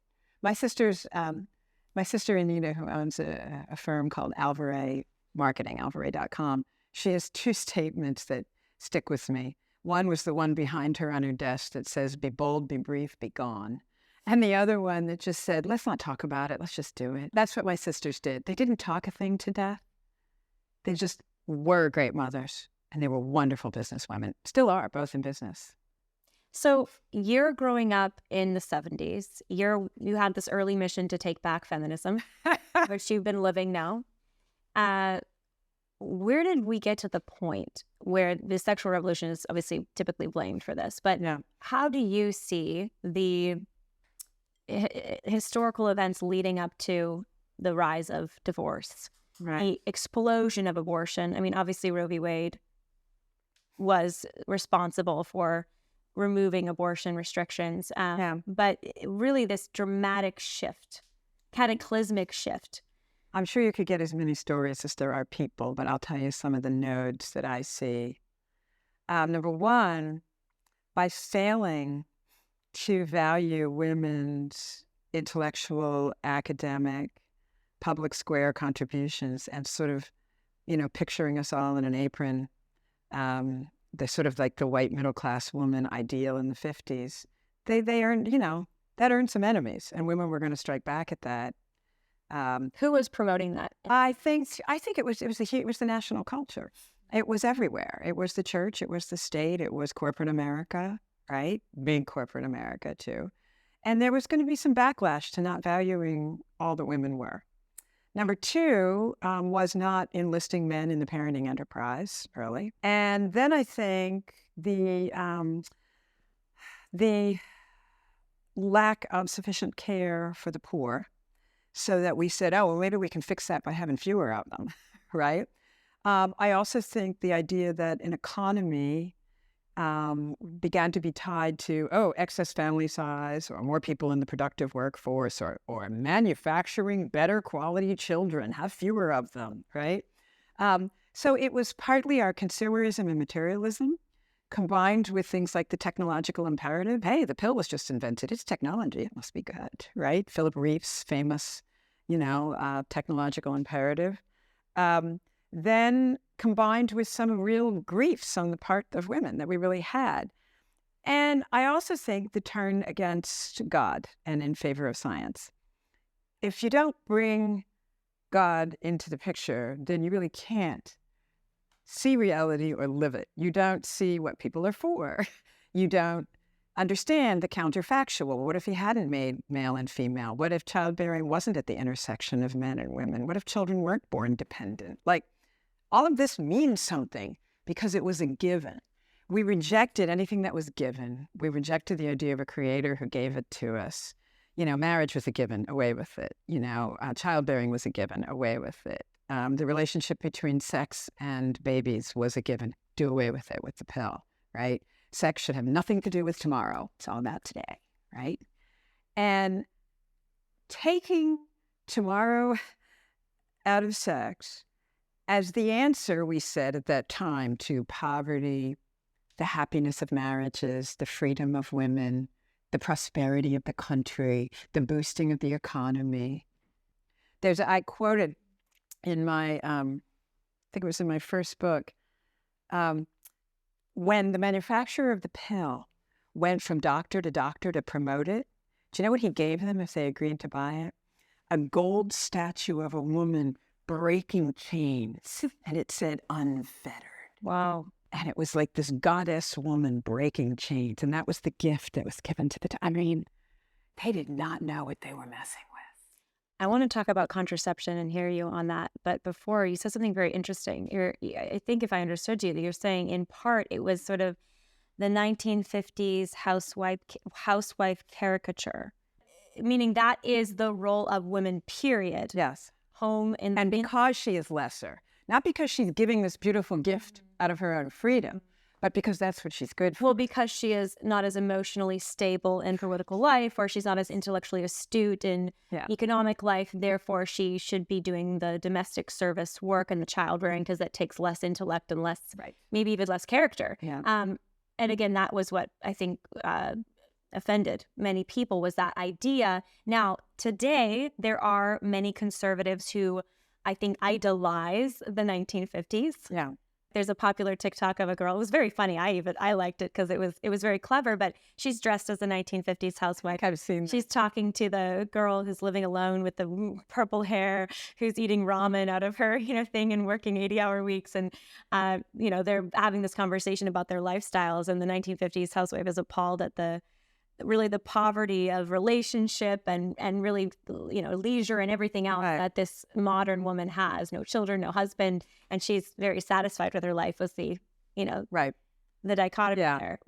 My sister Anita, who owns a firm called Alvare Marketing, alvare.com, she has 2 statements that stick with me. One was the one behind her on her desk that says, "Be bold, be brief, be gone." And the other one that just said, "Let's not talk about it, let's just do it." That's what my sisters did. They didn't talk a thing to death. They just were great mothers, and they were wonderful businesswomen. Still are, both in business. So you're growing up in the 70s. You had this early mission to take back feminism, which you've been living now. Where did we get to the point where the sexual revolution is obviously typically blamed for this? But how do you see the historical events leading up to the rise of divorce? the explosion of abortion. I mean, obviously Roe v. Wade was responsible for removing abortion restrictions. But really this dramatic shift, cataclysmic shift. I'm sure you could get as many stories as there are people, but I'll tell you some of the nodes that I see. Number one, by failing to value women's intellectual, academic, public square contributions and sort of, picturing us all in an apron, the sort of like the white middle-class woman ideal in the 50s, they earned, that earned some enemies, and women were going to strike back at that. Who was promoting that? I think it was the national culture. It was everywhere. It was the church. It was the state. It was corporate America, right? Big corporate America too. And there was going to be some backlash to not valuing all that women were. Number two was not enlisting men in the parenting enterprise early. And then I think the lack of sufficient care for the poor, so that we said, oh, well, maybe we can fix that by having fewer of them, right? I also think the idea that an economy began to be tied to, excess family size or more people in the productive workforce or manufacturing better quality children, have fewer of them, right? So it was partly our consumerism and materialism combined with things like the technological imperative. Hey, the pill was just invented. It's technology. It must be good, right? Philip Reef's famous, technological imperative. Then combined with some real griefs on the part of women that we really had. And I also think the turn against God and in favor of science. If you don't bring God into the picture, then you really can't see reality or live it. You don't see what people are for. You don't understand the counterfactual. What if he hadn't made male and female? What if childbearing wasn't at the intersection of men and women? What if children weren't born dependent? Like, all of this means something because it was a given. We rejected anything that was given. We rejected the idea of a creator who gave it to us. Marriage was a given, away with it. Childbearing was a given, away with it. The relationship between sex and babies was a given, do away with it with the pill, right? Sex should have nothing to do with tomorrow. It's all about today, right? And taking tomorrow out of sex as the answer, we said at that time, to poverty, the happiness of marriages, the freedom of women, the prosperity of the country, the boosting of the economy. I quoted in my, I think it was in my first book, when the manufacturer of the pill went from doctor to promote it, do you know what he gave them if they agreed to buy it? A gold statue of a woman breaking chains, and it said unfettered. Wow. And it was like this goddess woman breaking chains, and that was the gift that was given to I mean, they did not know what they were messing with. I want to talk about contraception and hear you on that, but before, you said something very interesting. I think if I understood you, that you're saying in part it was sort of the 1950s housewife caricature, meaning that is the role of women, period. Yes. Home and because she is lesser, not because she's giving this beautiful gift out of her own freedom, but because that's what she's good for. Well, because she is not as emotionally stable in political life, or she's not as intellectually astute in economic life, therefore she should be doing the domestic service work and the childbearing because that takes less intellect and less, maybe even less character. And again, that was what I think offended many people, was that idea. Now, today, there are many conservatives who I think idolize the 1950s. Yeah. There's a popular TikTok of a girl. It was very funny. I liked it because it was very clever, but she's dressed as a 1950s housewife. I've seen that. She's talking to the girl who's living alone with the purple hair, who's eating ramen out of her, thing and working 80-hour weeks. And, they're having this conversation about their lifestyles, and the 1950s housewife is appalled at the poverty of relationship and really, leisure and everything else that this modern woman has. No children, no husband. And she's very satisfied with her life, was the, the dichotomy there.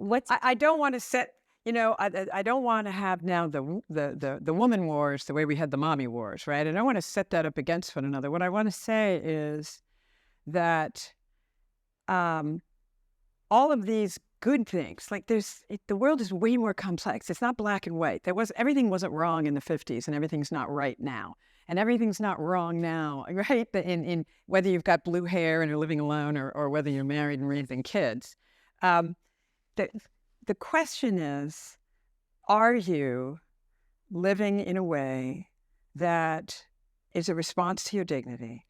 I don't want to set, I don't want to have now the woman wars the way we had the mommy wars, right? I don't want to set that up against one another. What I want to say is that all of these good things, like the world is way more complex. It's not black and white. Everything wasn't wrong in the 50s, and everything's not right now. And everything's not wrong now, right? In whether you've got blue hair and you're living alone, or whether you're married and raising kids. The question is, are you living in a way that is a response to your dignity?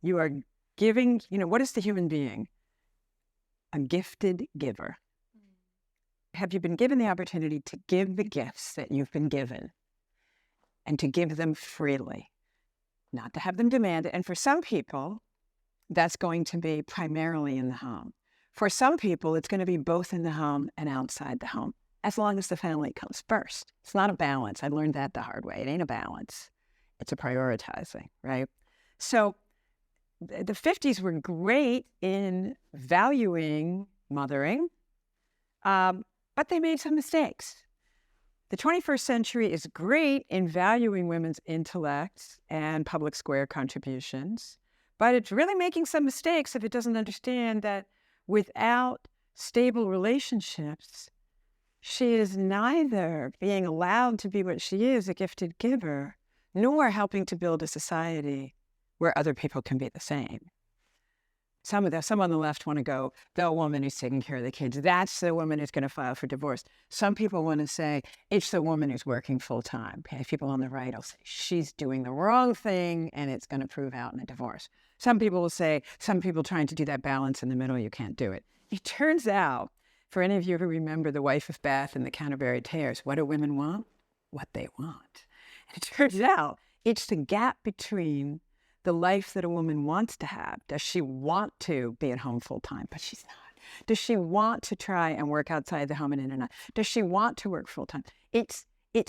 You are giving, what is the human being? A gifted giver. Have you been given the opportunity to give the gifts that you've been given and to give them freely, not to have them demanded? And for some people, that's going to be primarily in the home. For some people, it's going to be both in the home and outside the home, as long as the family comes first. It's not a balance. I learned that the hard way. It ain't a balance. It's a prioritizing, right? So the 50s were great in valuing mothering, but they made some mistakes. The 21st century is great in valuing women's intellect and public square contributions, but it's really making some mistakes if it doesn't understand that without stable relationships, she is neither being allowed to be what she is, a gifted giver, nor helping to build a society where other people can be the same. Some on the left want to go, the woman who's taking care of the kids, that's the woman who's going to file for divorce. Some people want to say, it's the woman who's working full time. Okay? People on the right will say, she's doing the wrong thing and it's going to prove out in a divorce. Some people will say, some people trying to do that balance in the middle, you can't do it. It turns out, for any of you who remember The Wife of Bath and the Canterbury Tales, what do women want? What they want. And it turns out it's the gap between the life that a woman wants to have. Does she want to be at home full time? But she's not. Does she want to try and work outside the home and in and out? Does she want to work full time? It's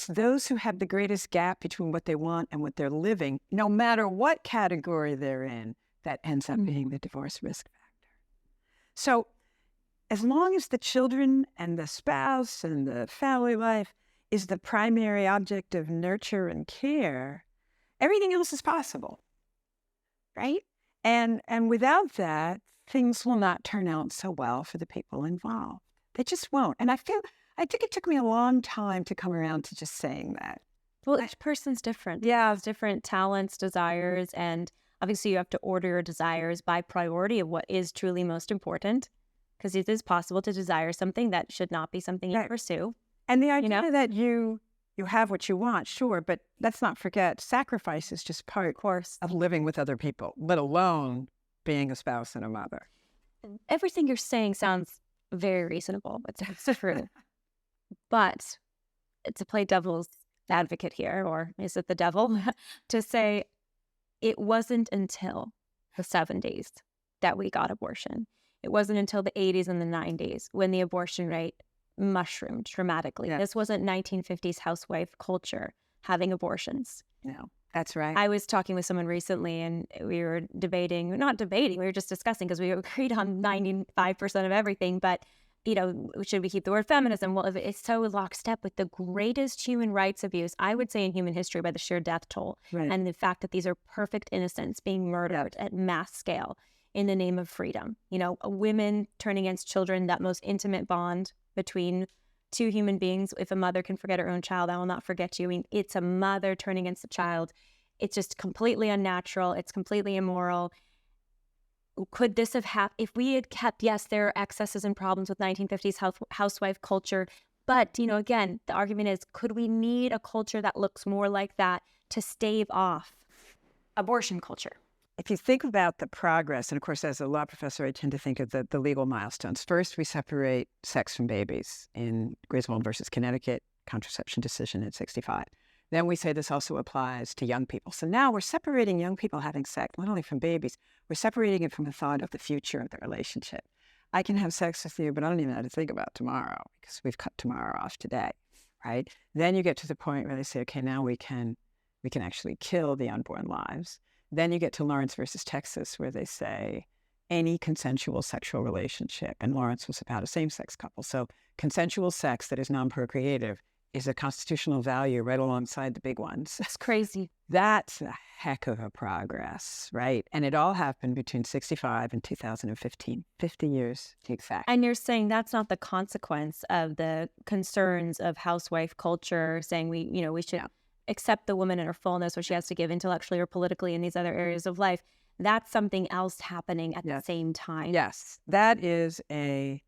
those who have the greatest gap between what they want and what they're living, no matter what category they're in, that ends up being the divorce risk factor. So as long as the children and the spouse and the family life is the primary object of nurture and care, everything else is possible. Right? And without that, things will not turn out so well for the people involved. They just won't. And I think it took me a long time to come around to just saying that. Well, each person's different. Yeah, has different talents, desires, and obviously you have to order your desires by priority of what is truly most important, because it is possible to desire something that should not be something you pursue. And the idea that you have what you want, sure, but let's not forget, sacrifice is just part, of course, of living with other people, let alone being a spouse and a mother. Everything you're saying sounds very reasonable. It's true. But to play devil's advocate here, or is it the devil, to say it wasn't until the 70s that we got abortion. It wasn't until the 80s and the 90s when the abortion rate mushroomed dramatically. Yeah. This wasn't 1950s housewife culture having abortions. No, that's right. I was talking with someone recently and we were we were just discussing because we agreed on 95% of everything. But, should we keep the word feminism? Well, if it's so lockstep with the greatest human rights abuse, I would say in human history, by the sheer death toll. Right. And the fact that these are perfect innocents being murdered at mass scale in the name of freedom. Women turning against children, that most intimate bond between two human beings. If a mother can forget her own child, I will not forget you. I mean, it's a mother turning against a child. It's just completely unnatural. It's completely immoral. Could this have happened if we had kept, yes, there are excesses and problems with 1950s housewife culture. But, again, the argument is, could we need a culture that looks more like that to stave off abortion culture? If you think about the progress, and of course, as a law professor, I tend to think of the legal milestones. First, we separate sex from babies in Griswold versus Connecticut, contraception decision at 65. Then we say this also applies to young people. So now we're separating young people having sex, not only from babies, we're separating it from the thought of the future of the relationship. I can have sex with you, but I don't even know how to think about tomorrow because we've cut tomorrow off today, right? Then you get to the point where they say, okay, now we can actually kill the unborn lives. Then you get to Lawrence versus Texas, where they say, any consensual sexual relationship. And Lawrence was about a same-sex couple. So consensual sex that is non-procreative is a constitutional value right alongside the big ones. It's crazy. That's a heck of a progress, right? And it all happened between 65 and 2015, 50 years to exact. And you're saying that's not the consequence of the concerns of housewife culture, saying we should accept the woman in her fullness, what she has to give intellectually or politically in these other areas of life. That's something else happening at the same time. Yes, that is a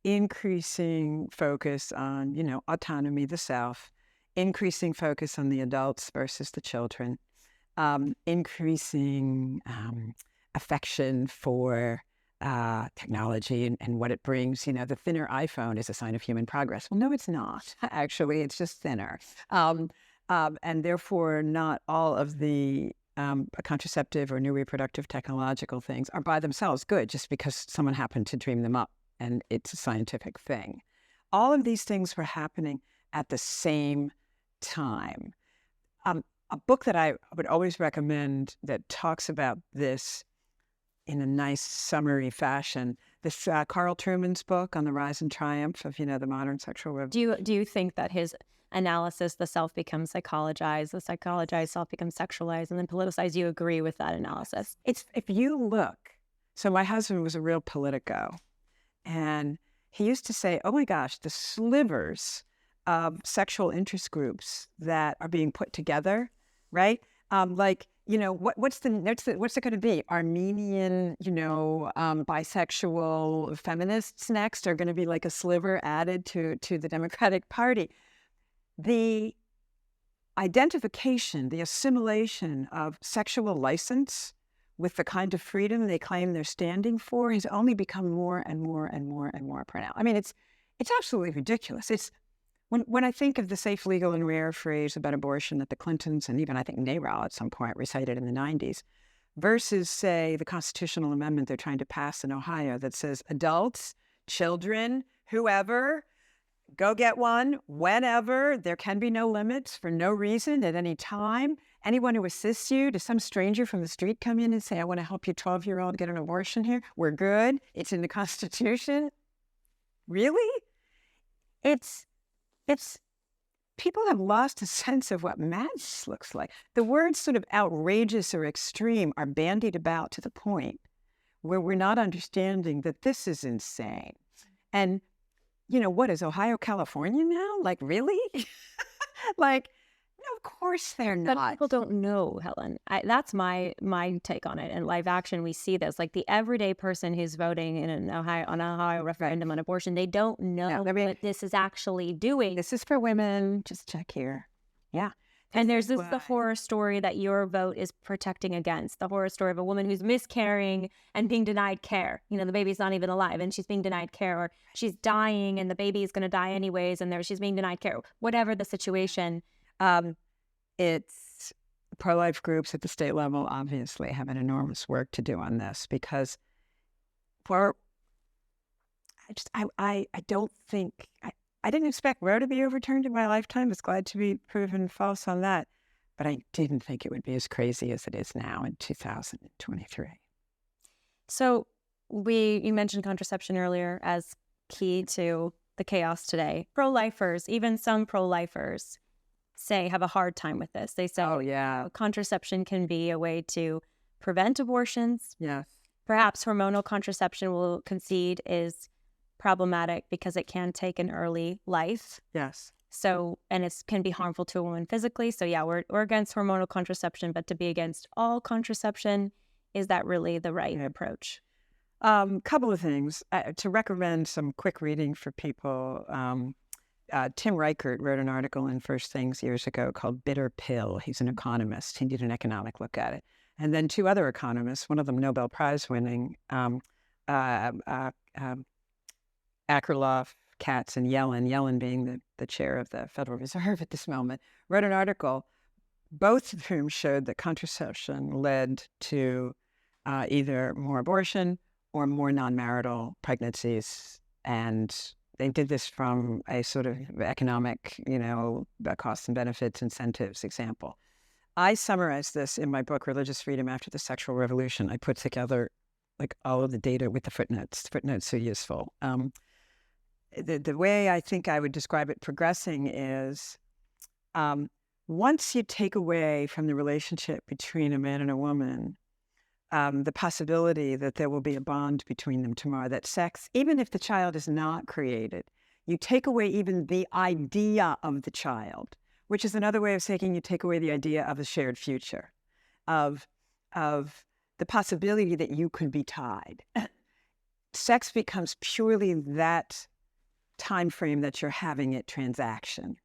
increasing focus on, autonomy, the self, increasing focus on the adults versus the children, increasing affection for technology and what it brings. The thinner iPhone is a sign of human progress. Well, no, it's not. Actually, it's just thinner. And therefore, not all of the contraceptive or new reproductive technological things are by themselves good just because someone happened to dream them up and it's a scientific thing. All of these things were happening at the same time. A book that I would always recommend that talks about this in a nice summary fashion, this Carl Trueman's book on the rise and triumph of, the modern sexual revolution. Do you think that his analysis, the self becomes psychologized, the psychologized self becomes sexualized, and then politicized? You agree with that analysis? If you look, so my husband was a real politico, and he used to say, oh my gosh, the slivers of sexual interest groups that are being put together, right? What's it going to be? Armenian, bisexual feminists next are going to be like a sliver added to the Democratic Party. The identification, the assimilation of sexual license with the kind of freedom they claim they're standing for has only become more and more and more and more pronounced. I mean, it's absolutely ridiculous. It's when I think of the safe, legal, and rare phrase about abortion that the Clintons and even I think NARAL at some point recited in the 90s, versus, say, the constitutional amendment they're trying to pass in Ohio that says adults, children, whoever, go get one whenever. There can be no limits for no reason at any time. Anyone who assists you, does some stranger from the street come in and say, I want to help you 12-year-old get an abortion here? We're good. It's in the Constitution. Really? It's people have lost a sense of what madness looks like. The words sort of outrageous or extreme are bandied about to the point where we're not understanding that this is insane. And what is Ohio, California now? Like, really? No, of course they're not. But people don't know, Helen. That's my take on it. In live action, we see this. Like the everyday person who's voting in an Ohio referendum on abortion, they don't know what this is actually doing. This is for women. Just check here. Yeah. And there's the horror story that your vote is protecting against, the horror story of a woman who's miscarrying and being denied care. The baby's not even alive and she's being denied care, or she's dying and the baby is going to die anyways and she's being denied care. Whatever the situation. It's pro-life groups at the state level obviously have an enormous work to do on this because I don't think... I didn't expect Roe to be overturned in my lifetime. I was glad to be proven false on that. But I didn't think it would be as crazy as it is now in 2023. So you mentioned contraception earlier as key to the chaos today. Pro-lifers, even some pro-lifers, have a hard time with this. They say, contraception can be a way to prevent abortions. Yes. Perhaps hormonal contraception, will concede, is problematic because it can take an early life. Yes. So, and it can be harmful to a woman physically. So yeah, we're against hormonal contraception, but to be against all contraception, is that really the right approach? Couple of things. To recommend some quick reading for people, Tim Reichert wrote an article in First Things years ago called Bitter Pill. He's an economist. He did an economic look at it. And then two other economists, one of them Nobel Prize winning, Akerlof, Katz, and Yellen being the chair of the Federal Reserve at this moment, wrote an article, both of whom showed that contraception led to either more abortion or more non-marital pregnancies. And they did this from a sort of economic, costs and benefits, incentives example. I summarized this in my book, Religious Freedom After the Sexual Revolution. I put together like all of the data with the footnotes. Footnotes are useful. The way I think I would describe it progressing is once you take away from the relationship between a man and a woman the possibility that there will be a bond between them tomorrow, that sex, even if the child is not created, you take away even the idea of the child, which is another way of saying you take away the idea of a shared future, of the possibility that you could be tied. Sex becomes purely that time frame that you're having it transaction.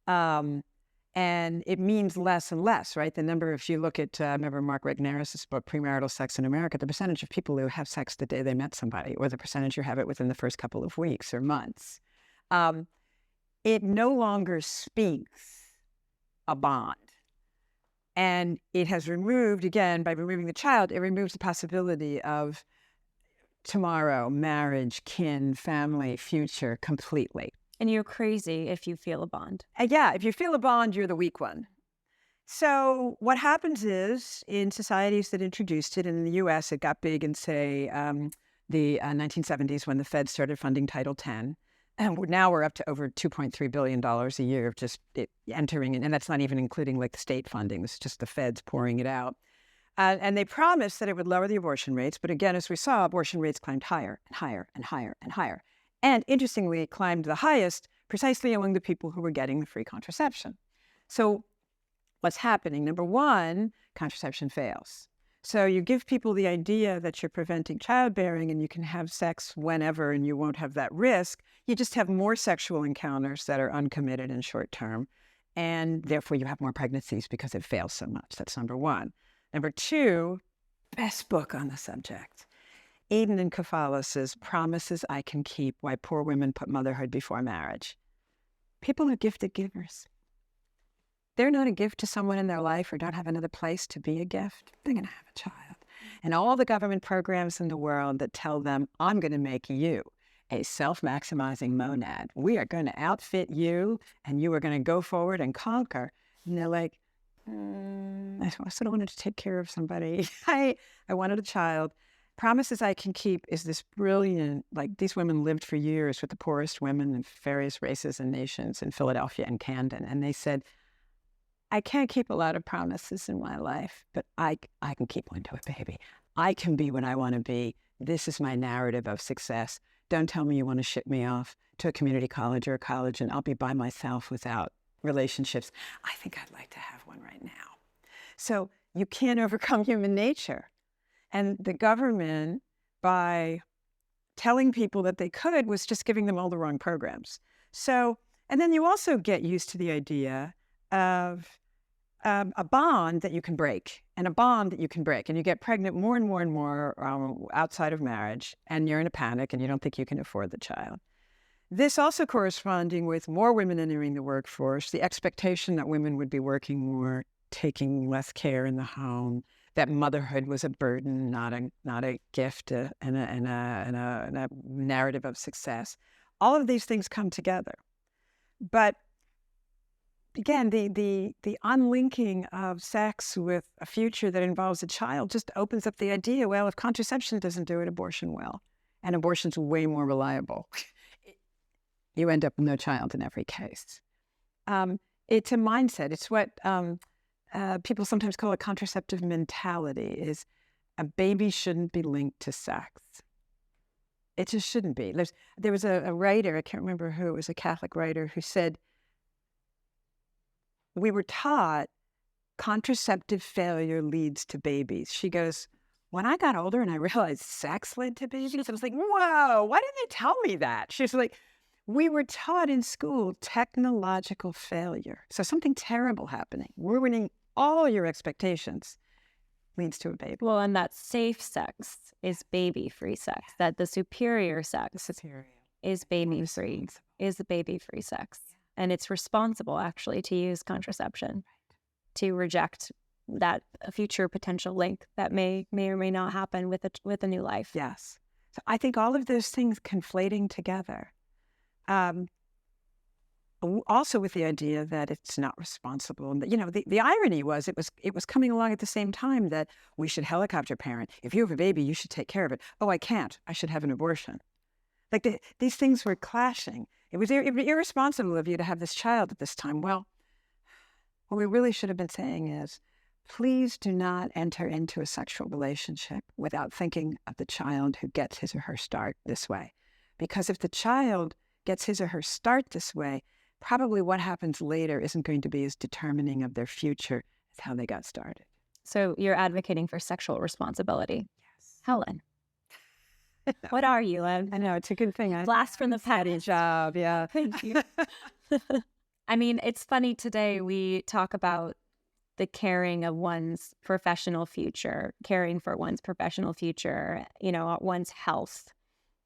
And it means less and less, right? The number, if you look at, I remember Mark Regnerus' book, Premarital Sex in America, the percentage of people who have sex the day they met somebody, or the percentage who have it within the first couple of weeks or months, it no longer speaks a bond. And it has removed, again, by removing the child, it removes the possibility of tomorrow, marriage, kin, family, future completely. And you're crazy if you feel a bond. Yeah, if you feel a bond, you're the weak one. So what happens is, in societies that introduced it, in the U.S., it got big in, say, the 1970s when the Fed started funding Title X. And now we're up to over $2.3 billion a year of just it entering, and that's not even including like the state funding. It's just the Feds pouring it out. And they promised that it would lower the abortion rates. But again, as we saw, abortion rates climbed higher and higher and higher and higher. And interestingly, it climbed the highest precisely among the people who were getting the free contraception. So what's happening? Number one, contraception fails. So you give people the idea that you're preventing childbearing and you can have sex whenever and you won't have that risk. You just have more sexual encounters that are uncommitted and short term. And therefore, you have more pregnancies because it fails so much. That's number one. Number two, best book on the subject. Eden and Kafalis' Promises I Can Keep, Why Poor Women Put Motherhood Before Marriage. People are gifted givers. They're not a gift to someone in their life or don't have another place to be a gift. They're going to have a child. And all the government programs in the world that tell them, I'm going to make you a self-maximizing monad. We are going to outfit you and you are going to go forward and conquer. And they're like, I sort of wanted to take care of somebody. I wanted a child. Promises I Can Keep is this brilliant, like these women lived for years with the poorest women in various races and nations in Philadelphia and Camden. And they said, I can't keep a lot of promises in my life, but I can keep one to a baby. I can be what I want to be. This is my narrative of success. Don't tell me you want to ship me off to a community college or a college and I'll be by myself without relationships. I think I'd like to have one right now. So you can't overcome human nature. And the government, by telling people that they could, was just giving them all the wrong programs. So, and then you also get used to the idea of a bond that you can break and a bond that you can break. And you get pregnant more and more and more outside of marriage, and you're in a panic and you don't think you can afford the child. This also corresponding with more women entering the workforce, the expectation that women would be working more, taking less care in the home, that motherhood was a burden, not a gift, and a narrative of success. All of these things come together. But again, the unlinking of sex with a future that involves a child just opens up the idea, well, if contraception doesn't do it, abortion will. And abortion's way more reliable. You end up with no child in every case. It's a mindset. It's what people sometimes call a contraceptive mentality, is a baby shouldn't be linked to sex. It just shouldn't be. There was a writer, I can't remember who, it was a Catholic writer, who said, we were taught contraceptive failure leads to babies. She goes, when I got older and I realized sex led to babies, I was like, whoa, why didn't they tell me that? She was like, we were taught in school technological failure. So something terrible happening, ruining all your expectations, leads to a baby. Well, and that safe sex is baby-free sex. That the superior sex is baby-free, is the baby-free sex. And it's responsible, actually, to use contraception, to reject that future potential link that may or may not happen with a new life. Yes. So I think all of those things conflating together. also with the idea that it's not responsible. And the irony was it was coming along at the same time that we should helicopter parent. If you have a baby, you should take care of it. Oh, I can't. I should have an abortion. Like these things were clashing. It was irresponsible of you to have this child at this time. Well, what we really should have been saying is, please do not enter into a sexual relationship without thinking of the child who gets his or her start this way. Because if the child gets his or her start this way, probably what happens later isn't going to be as determining of their future as how they got started. So you're advocating for sexual responsibility. Yes. Helen, what are you? I know, it's a good thing. Blast from the past. Job, yeah. Thank you. I mean, it's funny today we talk about the caring of one's professional future, caring for one's professional future, one's health,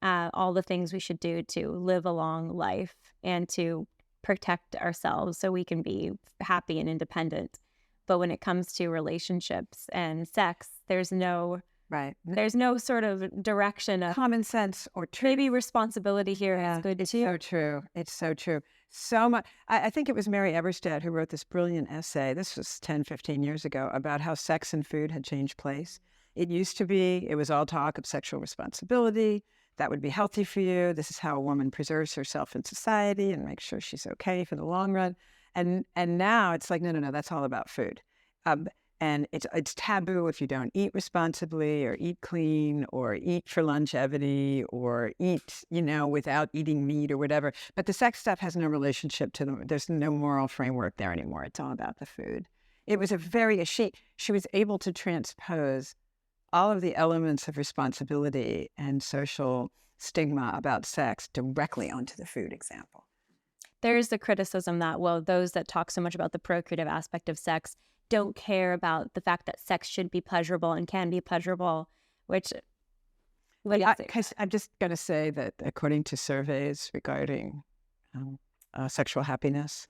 all the things we should do to live a long life and to protect ourselves so we can be happy and independent. But when it comes to relationships and sex, there's no sort of direction of common sense or truth. Maybe responsibility here is good it's too. So true. It's so true. So much. I think it was Mary Eberstadt who wrote this brilliant essay. This was 10, 15 years ago about how sex and food had changed place. It used to be, it was all talk of sexual responsibility. That would be healthy for you. This is how a woman preserves herself in society and makes sure she's okay for the long run. And now it's like, no, that's all about food. And it's taboo if you don't eat responsibly or eat clean or eat for longevity or eat, without eating meat or whatever. But the sex stuff has no relationship to them. There's no moral framework there anymore. It's all about the food. It was she was able to transpose all of the elements of responsibility and social stigma about sex directly onto the food example. There's the criticism that, those that talk so much about the procreative aspect of sex don't care about the fact that sex should be pleasurable and can be pleasurable, which... Because I'm just going to say that according to surveys regarding sexual happiness,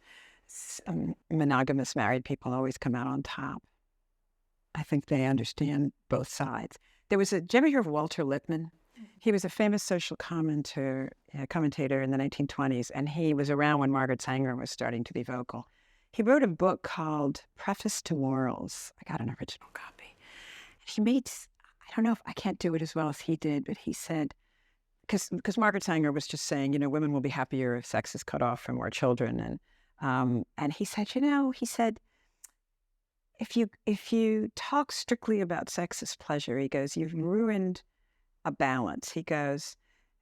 monogamous married people always come out on top. I think they understand both sides. Do you ever hear of Walter Lippmann? He was a famous social commentator in the 1920s, and he was around when Margaret Sanger was starting to be vocal. He wrote a book called Preface to Morals. I got an original copy. He made, I don't know if I can't do it as well as he did, but he said, because Margaret Sanger was just saying, women will be happier if sex is cut off for more children. And he said, if you talk strictly about sex as pleasure, he goes, you've ruined a balance. He goes,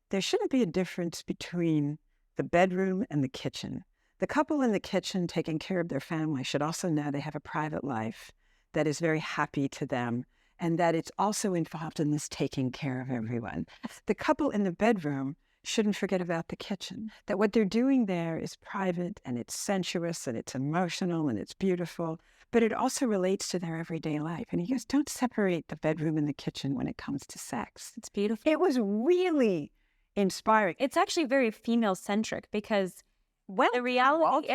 there shouldn't be a difference between the bedroom and the kitchen. The couple in the kitchen taking care of their family should also know they have a private life that is very happy to them and that it's also involved in this taking care of everyone. The couple in the bedroom shouldn't forget about the kitchen, that what they're doing there is private and it's sensuous and it's emotional and it's beautiful, but it also relates to their everyday life. And he goes, don't separate the bedroom and the kitchen when it comes to sex. It's beautiful. It was really inspiring. It's actually very female-centric because the reality,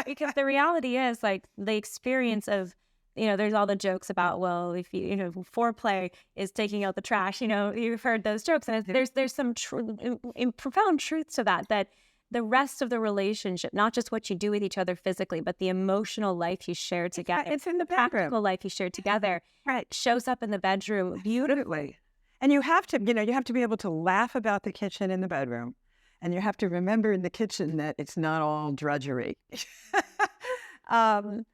because the reality is like the experience of, there's all the jokes about, if foreplay is taking out the trash, you've heard those jokes. And there's some profound truth to that the rest of the relationship, not just what you do with each other physically, but the emotional life you share together. It's in the practical life you share together. Right. Shows up in the bedroom beautifully. And you have to be able to laugh about the kitchen in the bedroom. And you have to remember in the kitchen that it's not all drudgery. And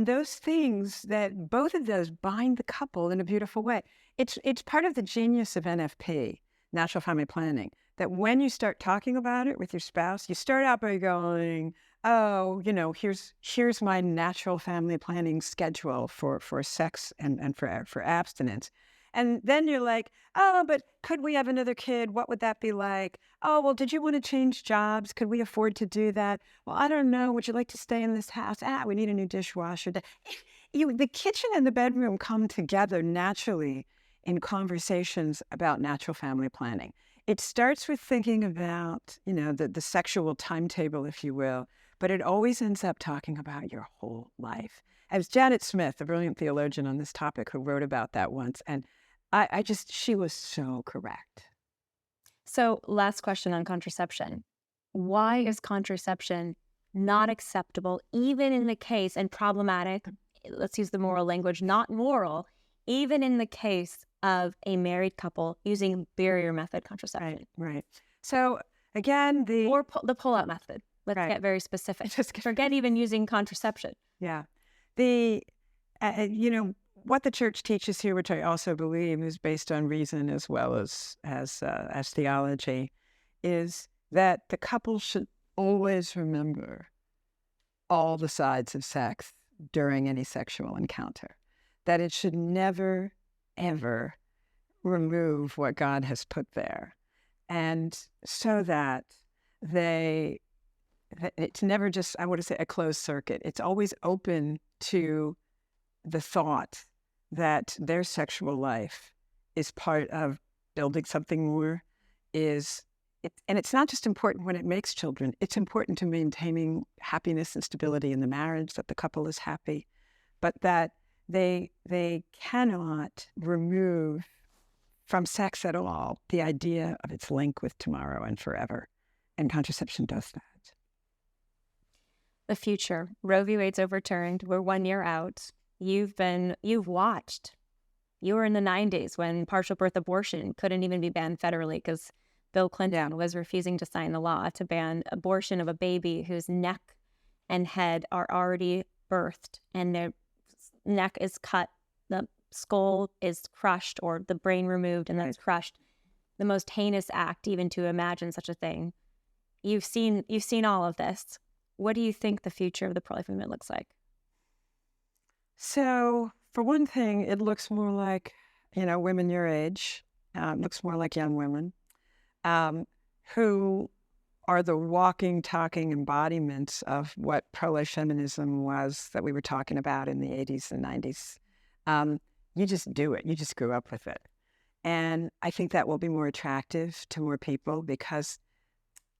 those things, that both of those bind the couple in a beautiful way. It's part of the genius of NFP, natural family planning, that when you start talking about it with your spouse, you start out by going, here's my natural family planning schedule for sex and for abstinence. And then you're like, but could we have another kid? What would that be like? Oh, well, did you want to change jobs? Could we afford to do that? Well, I don't know. Would you like to stay in this house? We need a new dishwasher. The kitchen and the bedroom come together naturally in conversations about natural family planning. It starts with thinking about, the sexual timetable, if you will, but it always ends up talking about your whole life. As Janet Smith, a brilliant theologian on this topic, who wrote about that once, and she was so correct. So last question on contraception. why is contraception not acceptable, even in the case, and problematic, let's use the moral language, not moral, even in the case of a married couple using barrier method contraception? Right. So again, Or the pull-out method. Let's Right. get very specific. Forget even using contraception. Yeah. The, what the church teaches here, which I also believe is based on reason as well as theology, is that the couple should always remember all the sides of sex during any sexual encounter. That it should never, ever remove what God has put there. And so that it's never just, I want to say, a closed circuit. It's always open to the thought that their sexual life is part of building something more, and it's not just important when it makes children. It's important to maintaining happiness and stability in the marriage, that the couple is happy, but that they cannot remove from sex at all the idea of its link with tomorrow and forever. And contraception does that. The future. Roe v. Wade's overturned. We're 1 year out. You've watched. You were in the 90s when partial birth abortion couldn't even be banned federally because Bill Clinton was refusing to sign the law to ban abortion of a baby whose neck and head are already birthed and their neck is cut, the skull is crushed, or the brain removed and that's crushed. The most heinous act even to imagine such a thing. You've seen all of this. What do you think the future of the pro-life movement looks like? So, for one thing, it looks more like, women your age. It looks more like young women who are the walking, talking embodiments of what pro-life feminism was that we were talking about in the 80s and 90s. You just do it. You just grew up with it. And I think that will be more attractive to more people because,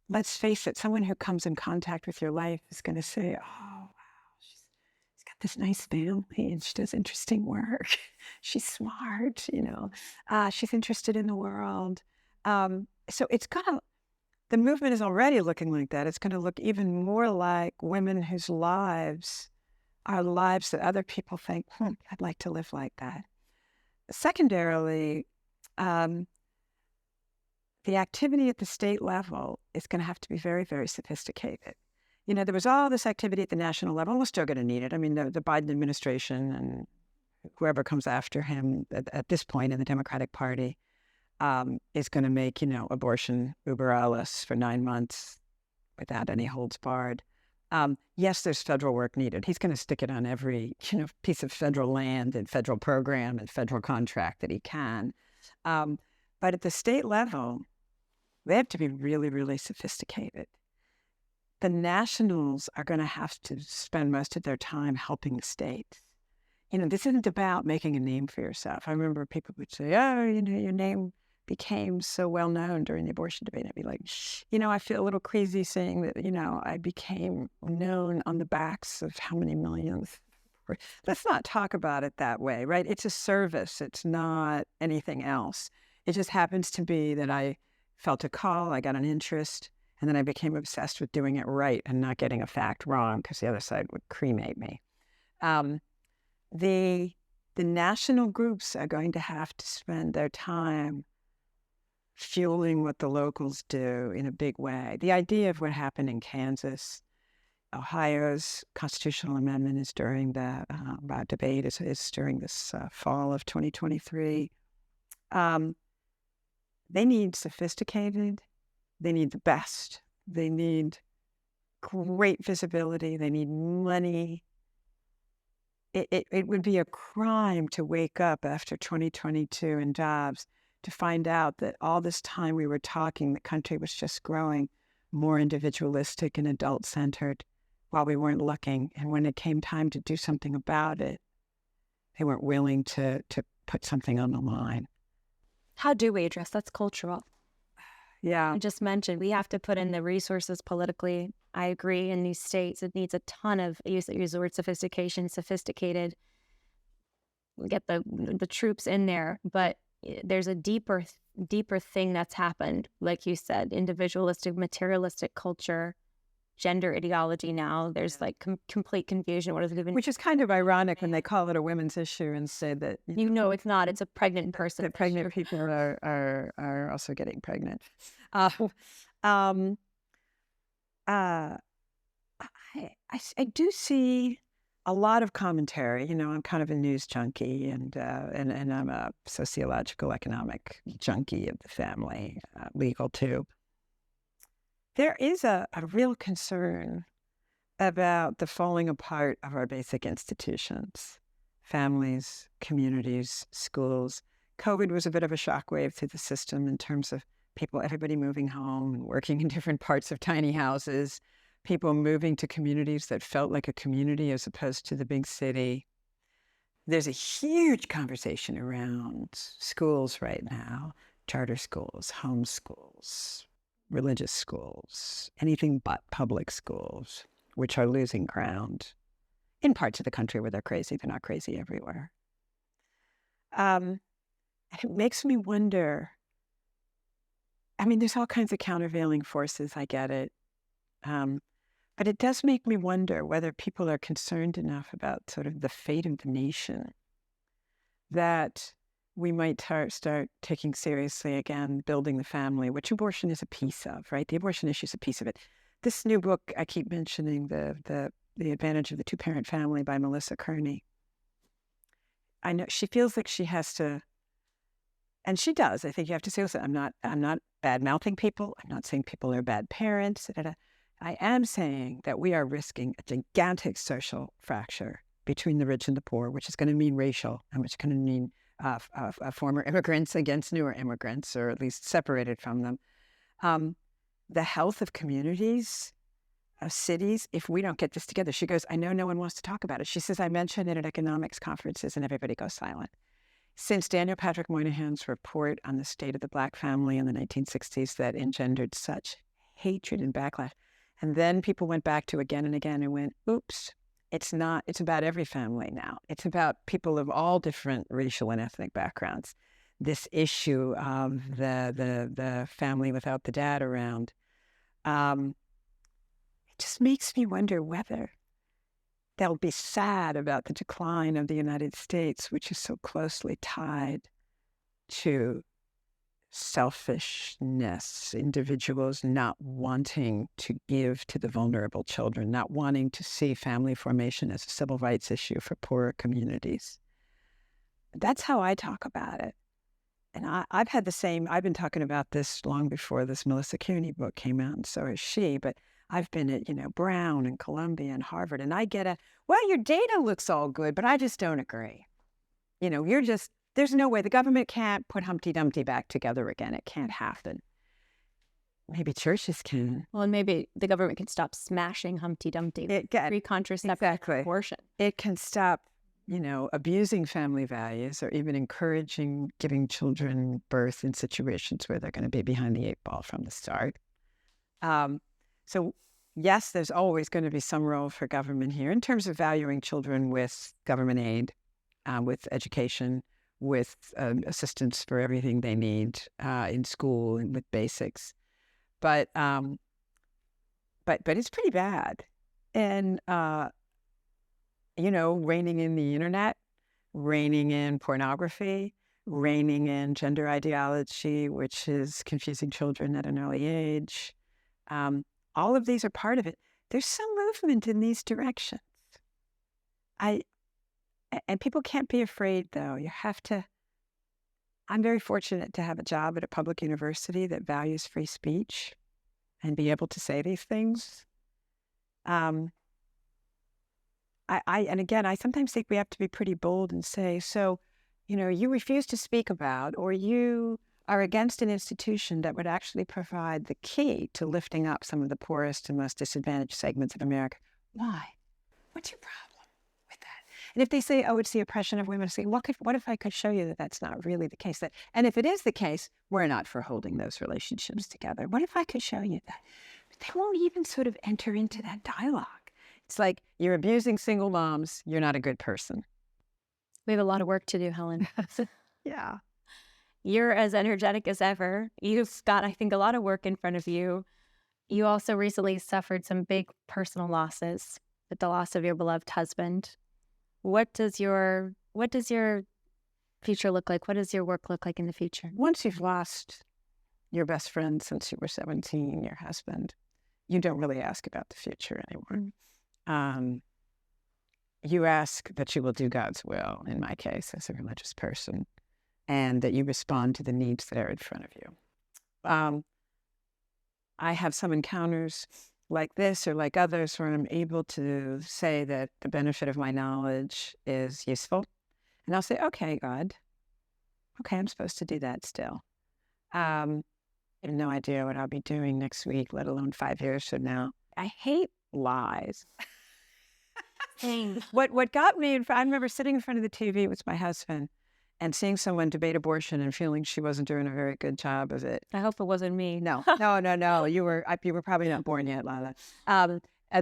let's face it, someone who comes in contact with your life is going to say, oh, wow, she's got this nice family and she does interesting work. She's smart, she's interested in the world. So the movement is already looking like that. It's going to look even more like women whose lives are lives that other people think, I'd like to live like that. Secondarily, the activity at the state level is going to have to be very, very sophisticated. There was all this activity at the national level. We're still going to need it. I mean, the Biden administration and whoever comes after him at this point in the Democratic Party is going to make, abortion uber alles for 9 months without any holds barred. Yes, there's federal work needed. He's going to stick it on every, piece of federal land and federal program and federal contract that he can. But at the state level, they have to be really, really sophisticated. The nationals are going to have to spend most of their time helping the states. This isn't about making a name for yourself. I remember people would say, oh, your name became so well known during the abortion debate. I'd be like, I feel a little crazy saying that, I became known on the backs of how many millions. Let's not talk about it that way, right? It's a service. It's not anything else. It just happens to be that I felt a call, I got an interest, and then I became obsessed with doing it right and not getting a fact wrong because the other side would cremate me. The national groups are going to have to spend their time fueling what the locals do in a big way. The idea of what happened in Kansas, Ohio's constitutional amendment is during the debate is during this fall of 2023. They need sophisticated. They need the best. They need great visibility. They need money. It would be a crime to wake up after 2022 in jobs to find out that all this time we were talking, the country was just growing more individualistic and adult-centered while we weren't looking. And when it came time to do something about it, they weren't willing to put something on the line. How do we address that's cultural? Yeah. I just mentioned we have to put in the resources politically. I agree. In these states, it needs a ton of use the word sophisticated. We get the troops in there, but there's a deeper thing that's happened, like you said, individualistic, materialistic culture, gender ideology. Now there's like complete confusion. What is it even? Which is kind of ironic when they call it a women's issue and say that It's not. It's a pregnant person. that pregnant people are also getting pregnant. Um, I do see a lot of commentary. I'm kind of a news junkie, and I'm a sociological economic junkie of the family, legal too. There is a real concern about the falling apart of our basic institutions, families, communities, schools. COVID was a bit of a shockwave through the system in terms of everybody moving home and working in different parts of tiny houses, people moving to communities that felt like a community as opposed to the big city. There's a huge conversation around schools right now, charter schools, homeschools, religious schools, anything but public schools, which are losing ground in parts of the country where they're crazy. They're not crazy everywhere. And it makes me wonder, there's all kinds of countervailing forces, I get it. But it does make me wonder whether people are concerned enough about sort of the fate of the nation that we might start taking seriously again, building the family, which abortion is a piece of, right? The abortion issue is a piece of it. This new book, I keep mentioning, the Advantage of the Two-Parent Family by Melissa Kearney. I know she feels like she has to, and she does. I think you have to say, listen, I'm not bad-mouthing people. I'm not saying people are bad parents. I am saying that we are risking a gigantic social fracture between the rich and the poor, which is going to mean racial, and which is going to mean former immigrants against newer immigrants, or at least separated from them. The health of communities, of cities, if we don't get this together. She goes, I know no one wants to talk about it. She says, I mention it at economics conferences and everybody goes silent. Since Daniel Patrick Moynihan's report on the state of the Black family in the 1960s that engendered such hatred and backlash, and then people went back to again and again and went, oops, it's about every family now. It's about people of all different racial and ethnic backgrounds. This issue of the family without the dad around, it just makes me wonder whether they'll be sad about the decline of the United States, which is so closely tied to selfishness, individuals not wanting to give to the vulnerable children, not wanting to see family formation as a civil rights issue for poorer communities. That's how I talk about it. And I've had the same, I've been talking about this long before this Melissa Kearney book came out, and so has she, but I've been at, Brown and Columbia and Harvard, and I get well, your data looks all good, but I just don't agree. There's no way. The government can't put Humpty Dumpty back together again. It can't happen. Maybe churches can. Well, and maybe the government can stop smashing Humpty Dumpty. Free contraception, abortion. It can stop, abusing family values, or even encouraging giving children birth in situations where they're going to be behind the 8 ball from the start. So yes, there's always going to be some role for government here in terms of valuing children with government aid, with education, with assistance for everything they need in school and with basics. But it's pretty bad. And, reining in the internet, reining in pornography, reining in gender ideology, which is confusing children at an early age. All of these are part of it. There's some movement in these directions. And people can't be afraid, though. I'm very fortunate to have a job at a public university that values free speech and be able to say these things. And I sometimes think we have to be pretty bold and say, so, you refuse to speak about, or you are against an institution that would actually provide the key to lifting up some of the poorest and most disadvantaged segments of America. Why? What's your problem with that? And if they say, oh, it's the oppression of women, I say, what if I could show you that that's not really the case? And if it is the case, we're not for holding those relationships together. What if I could show you that? But they won't even sort of enter into that dialogue. It's like, you're abusing single moms, you're not a good person. We have a lot of work to do, Helen. Yeah. You're as energetic as ever. You've got, I think, a lot of work in front of you. You also recently suffered some big personal losses with the loss of your beloved husband. What does your future look like? What does your work look like in the future? Once you've lost your best friend since you were 17, your husband, you don't really ask about the future anymore. You ask that you will do God's will, in my case, as a religious person, and that you respond to the needs that are in front of you. I have some encounters like this or like others where I'm able to say that the benefit of my knowledge is useful. And I'll say, okay, God, okay, I'm supposed to do that still. I have no idea what I'll be doing next week, let alone 5 years from now. I hate lies. What got me, I remember sitting in front of the TV with my husband and seeing someone debate abortion and feeling she wasn't doing a very good job of it. I hope it wasn't me. No. You were probably not born yet, Lila.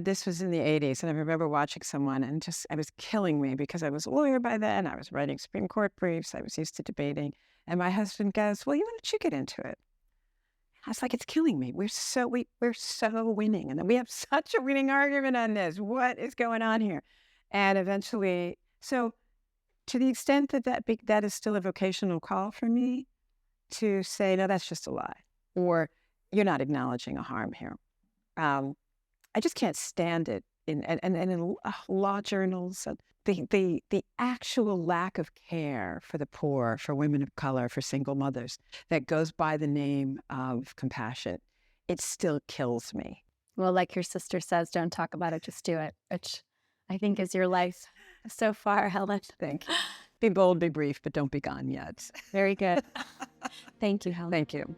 This was in the 80s, and I remember watching someone, and it was killing me because I was a lawyer by then. I was writing Supreme Court briefs. I was used to debating. And my husband goes, well, why don't you get into it? I was like, it's killing me. We're so winning. And then we have such a winning argument on this. What is going on here? And eventually, so to the extent that is still a vocational call for me to say, no, that's just a lie, or you're not acknowledging a harm here. I just can't stand it in law journals. The actual lack of care for the poor, for women of color, for single mothers that goes by the name of compassion, it still kills me. Well, like your sister says, don't talk about it, just do it, which I think is your life so far, Helen. Thank you. Be bold, be brief, but don't be gone yet. Very good. Thank you, Helen. Thank you.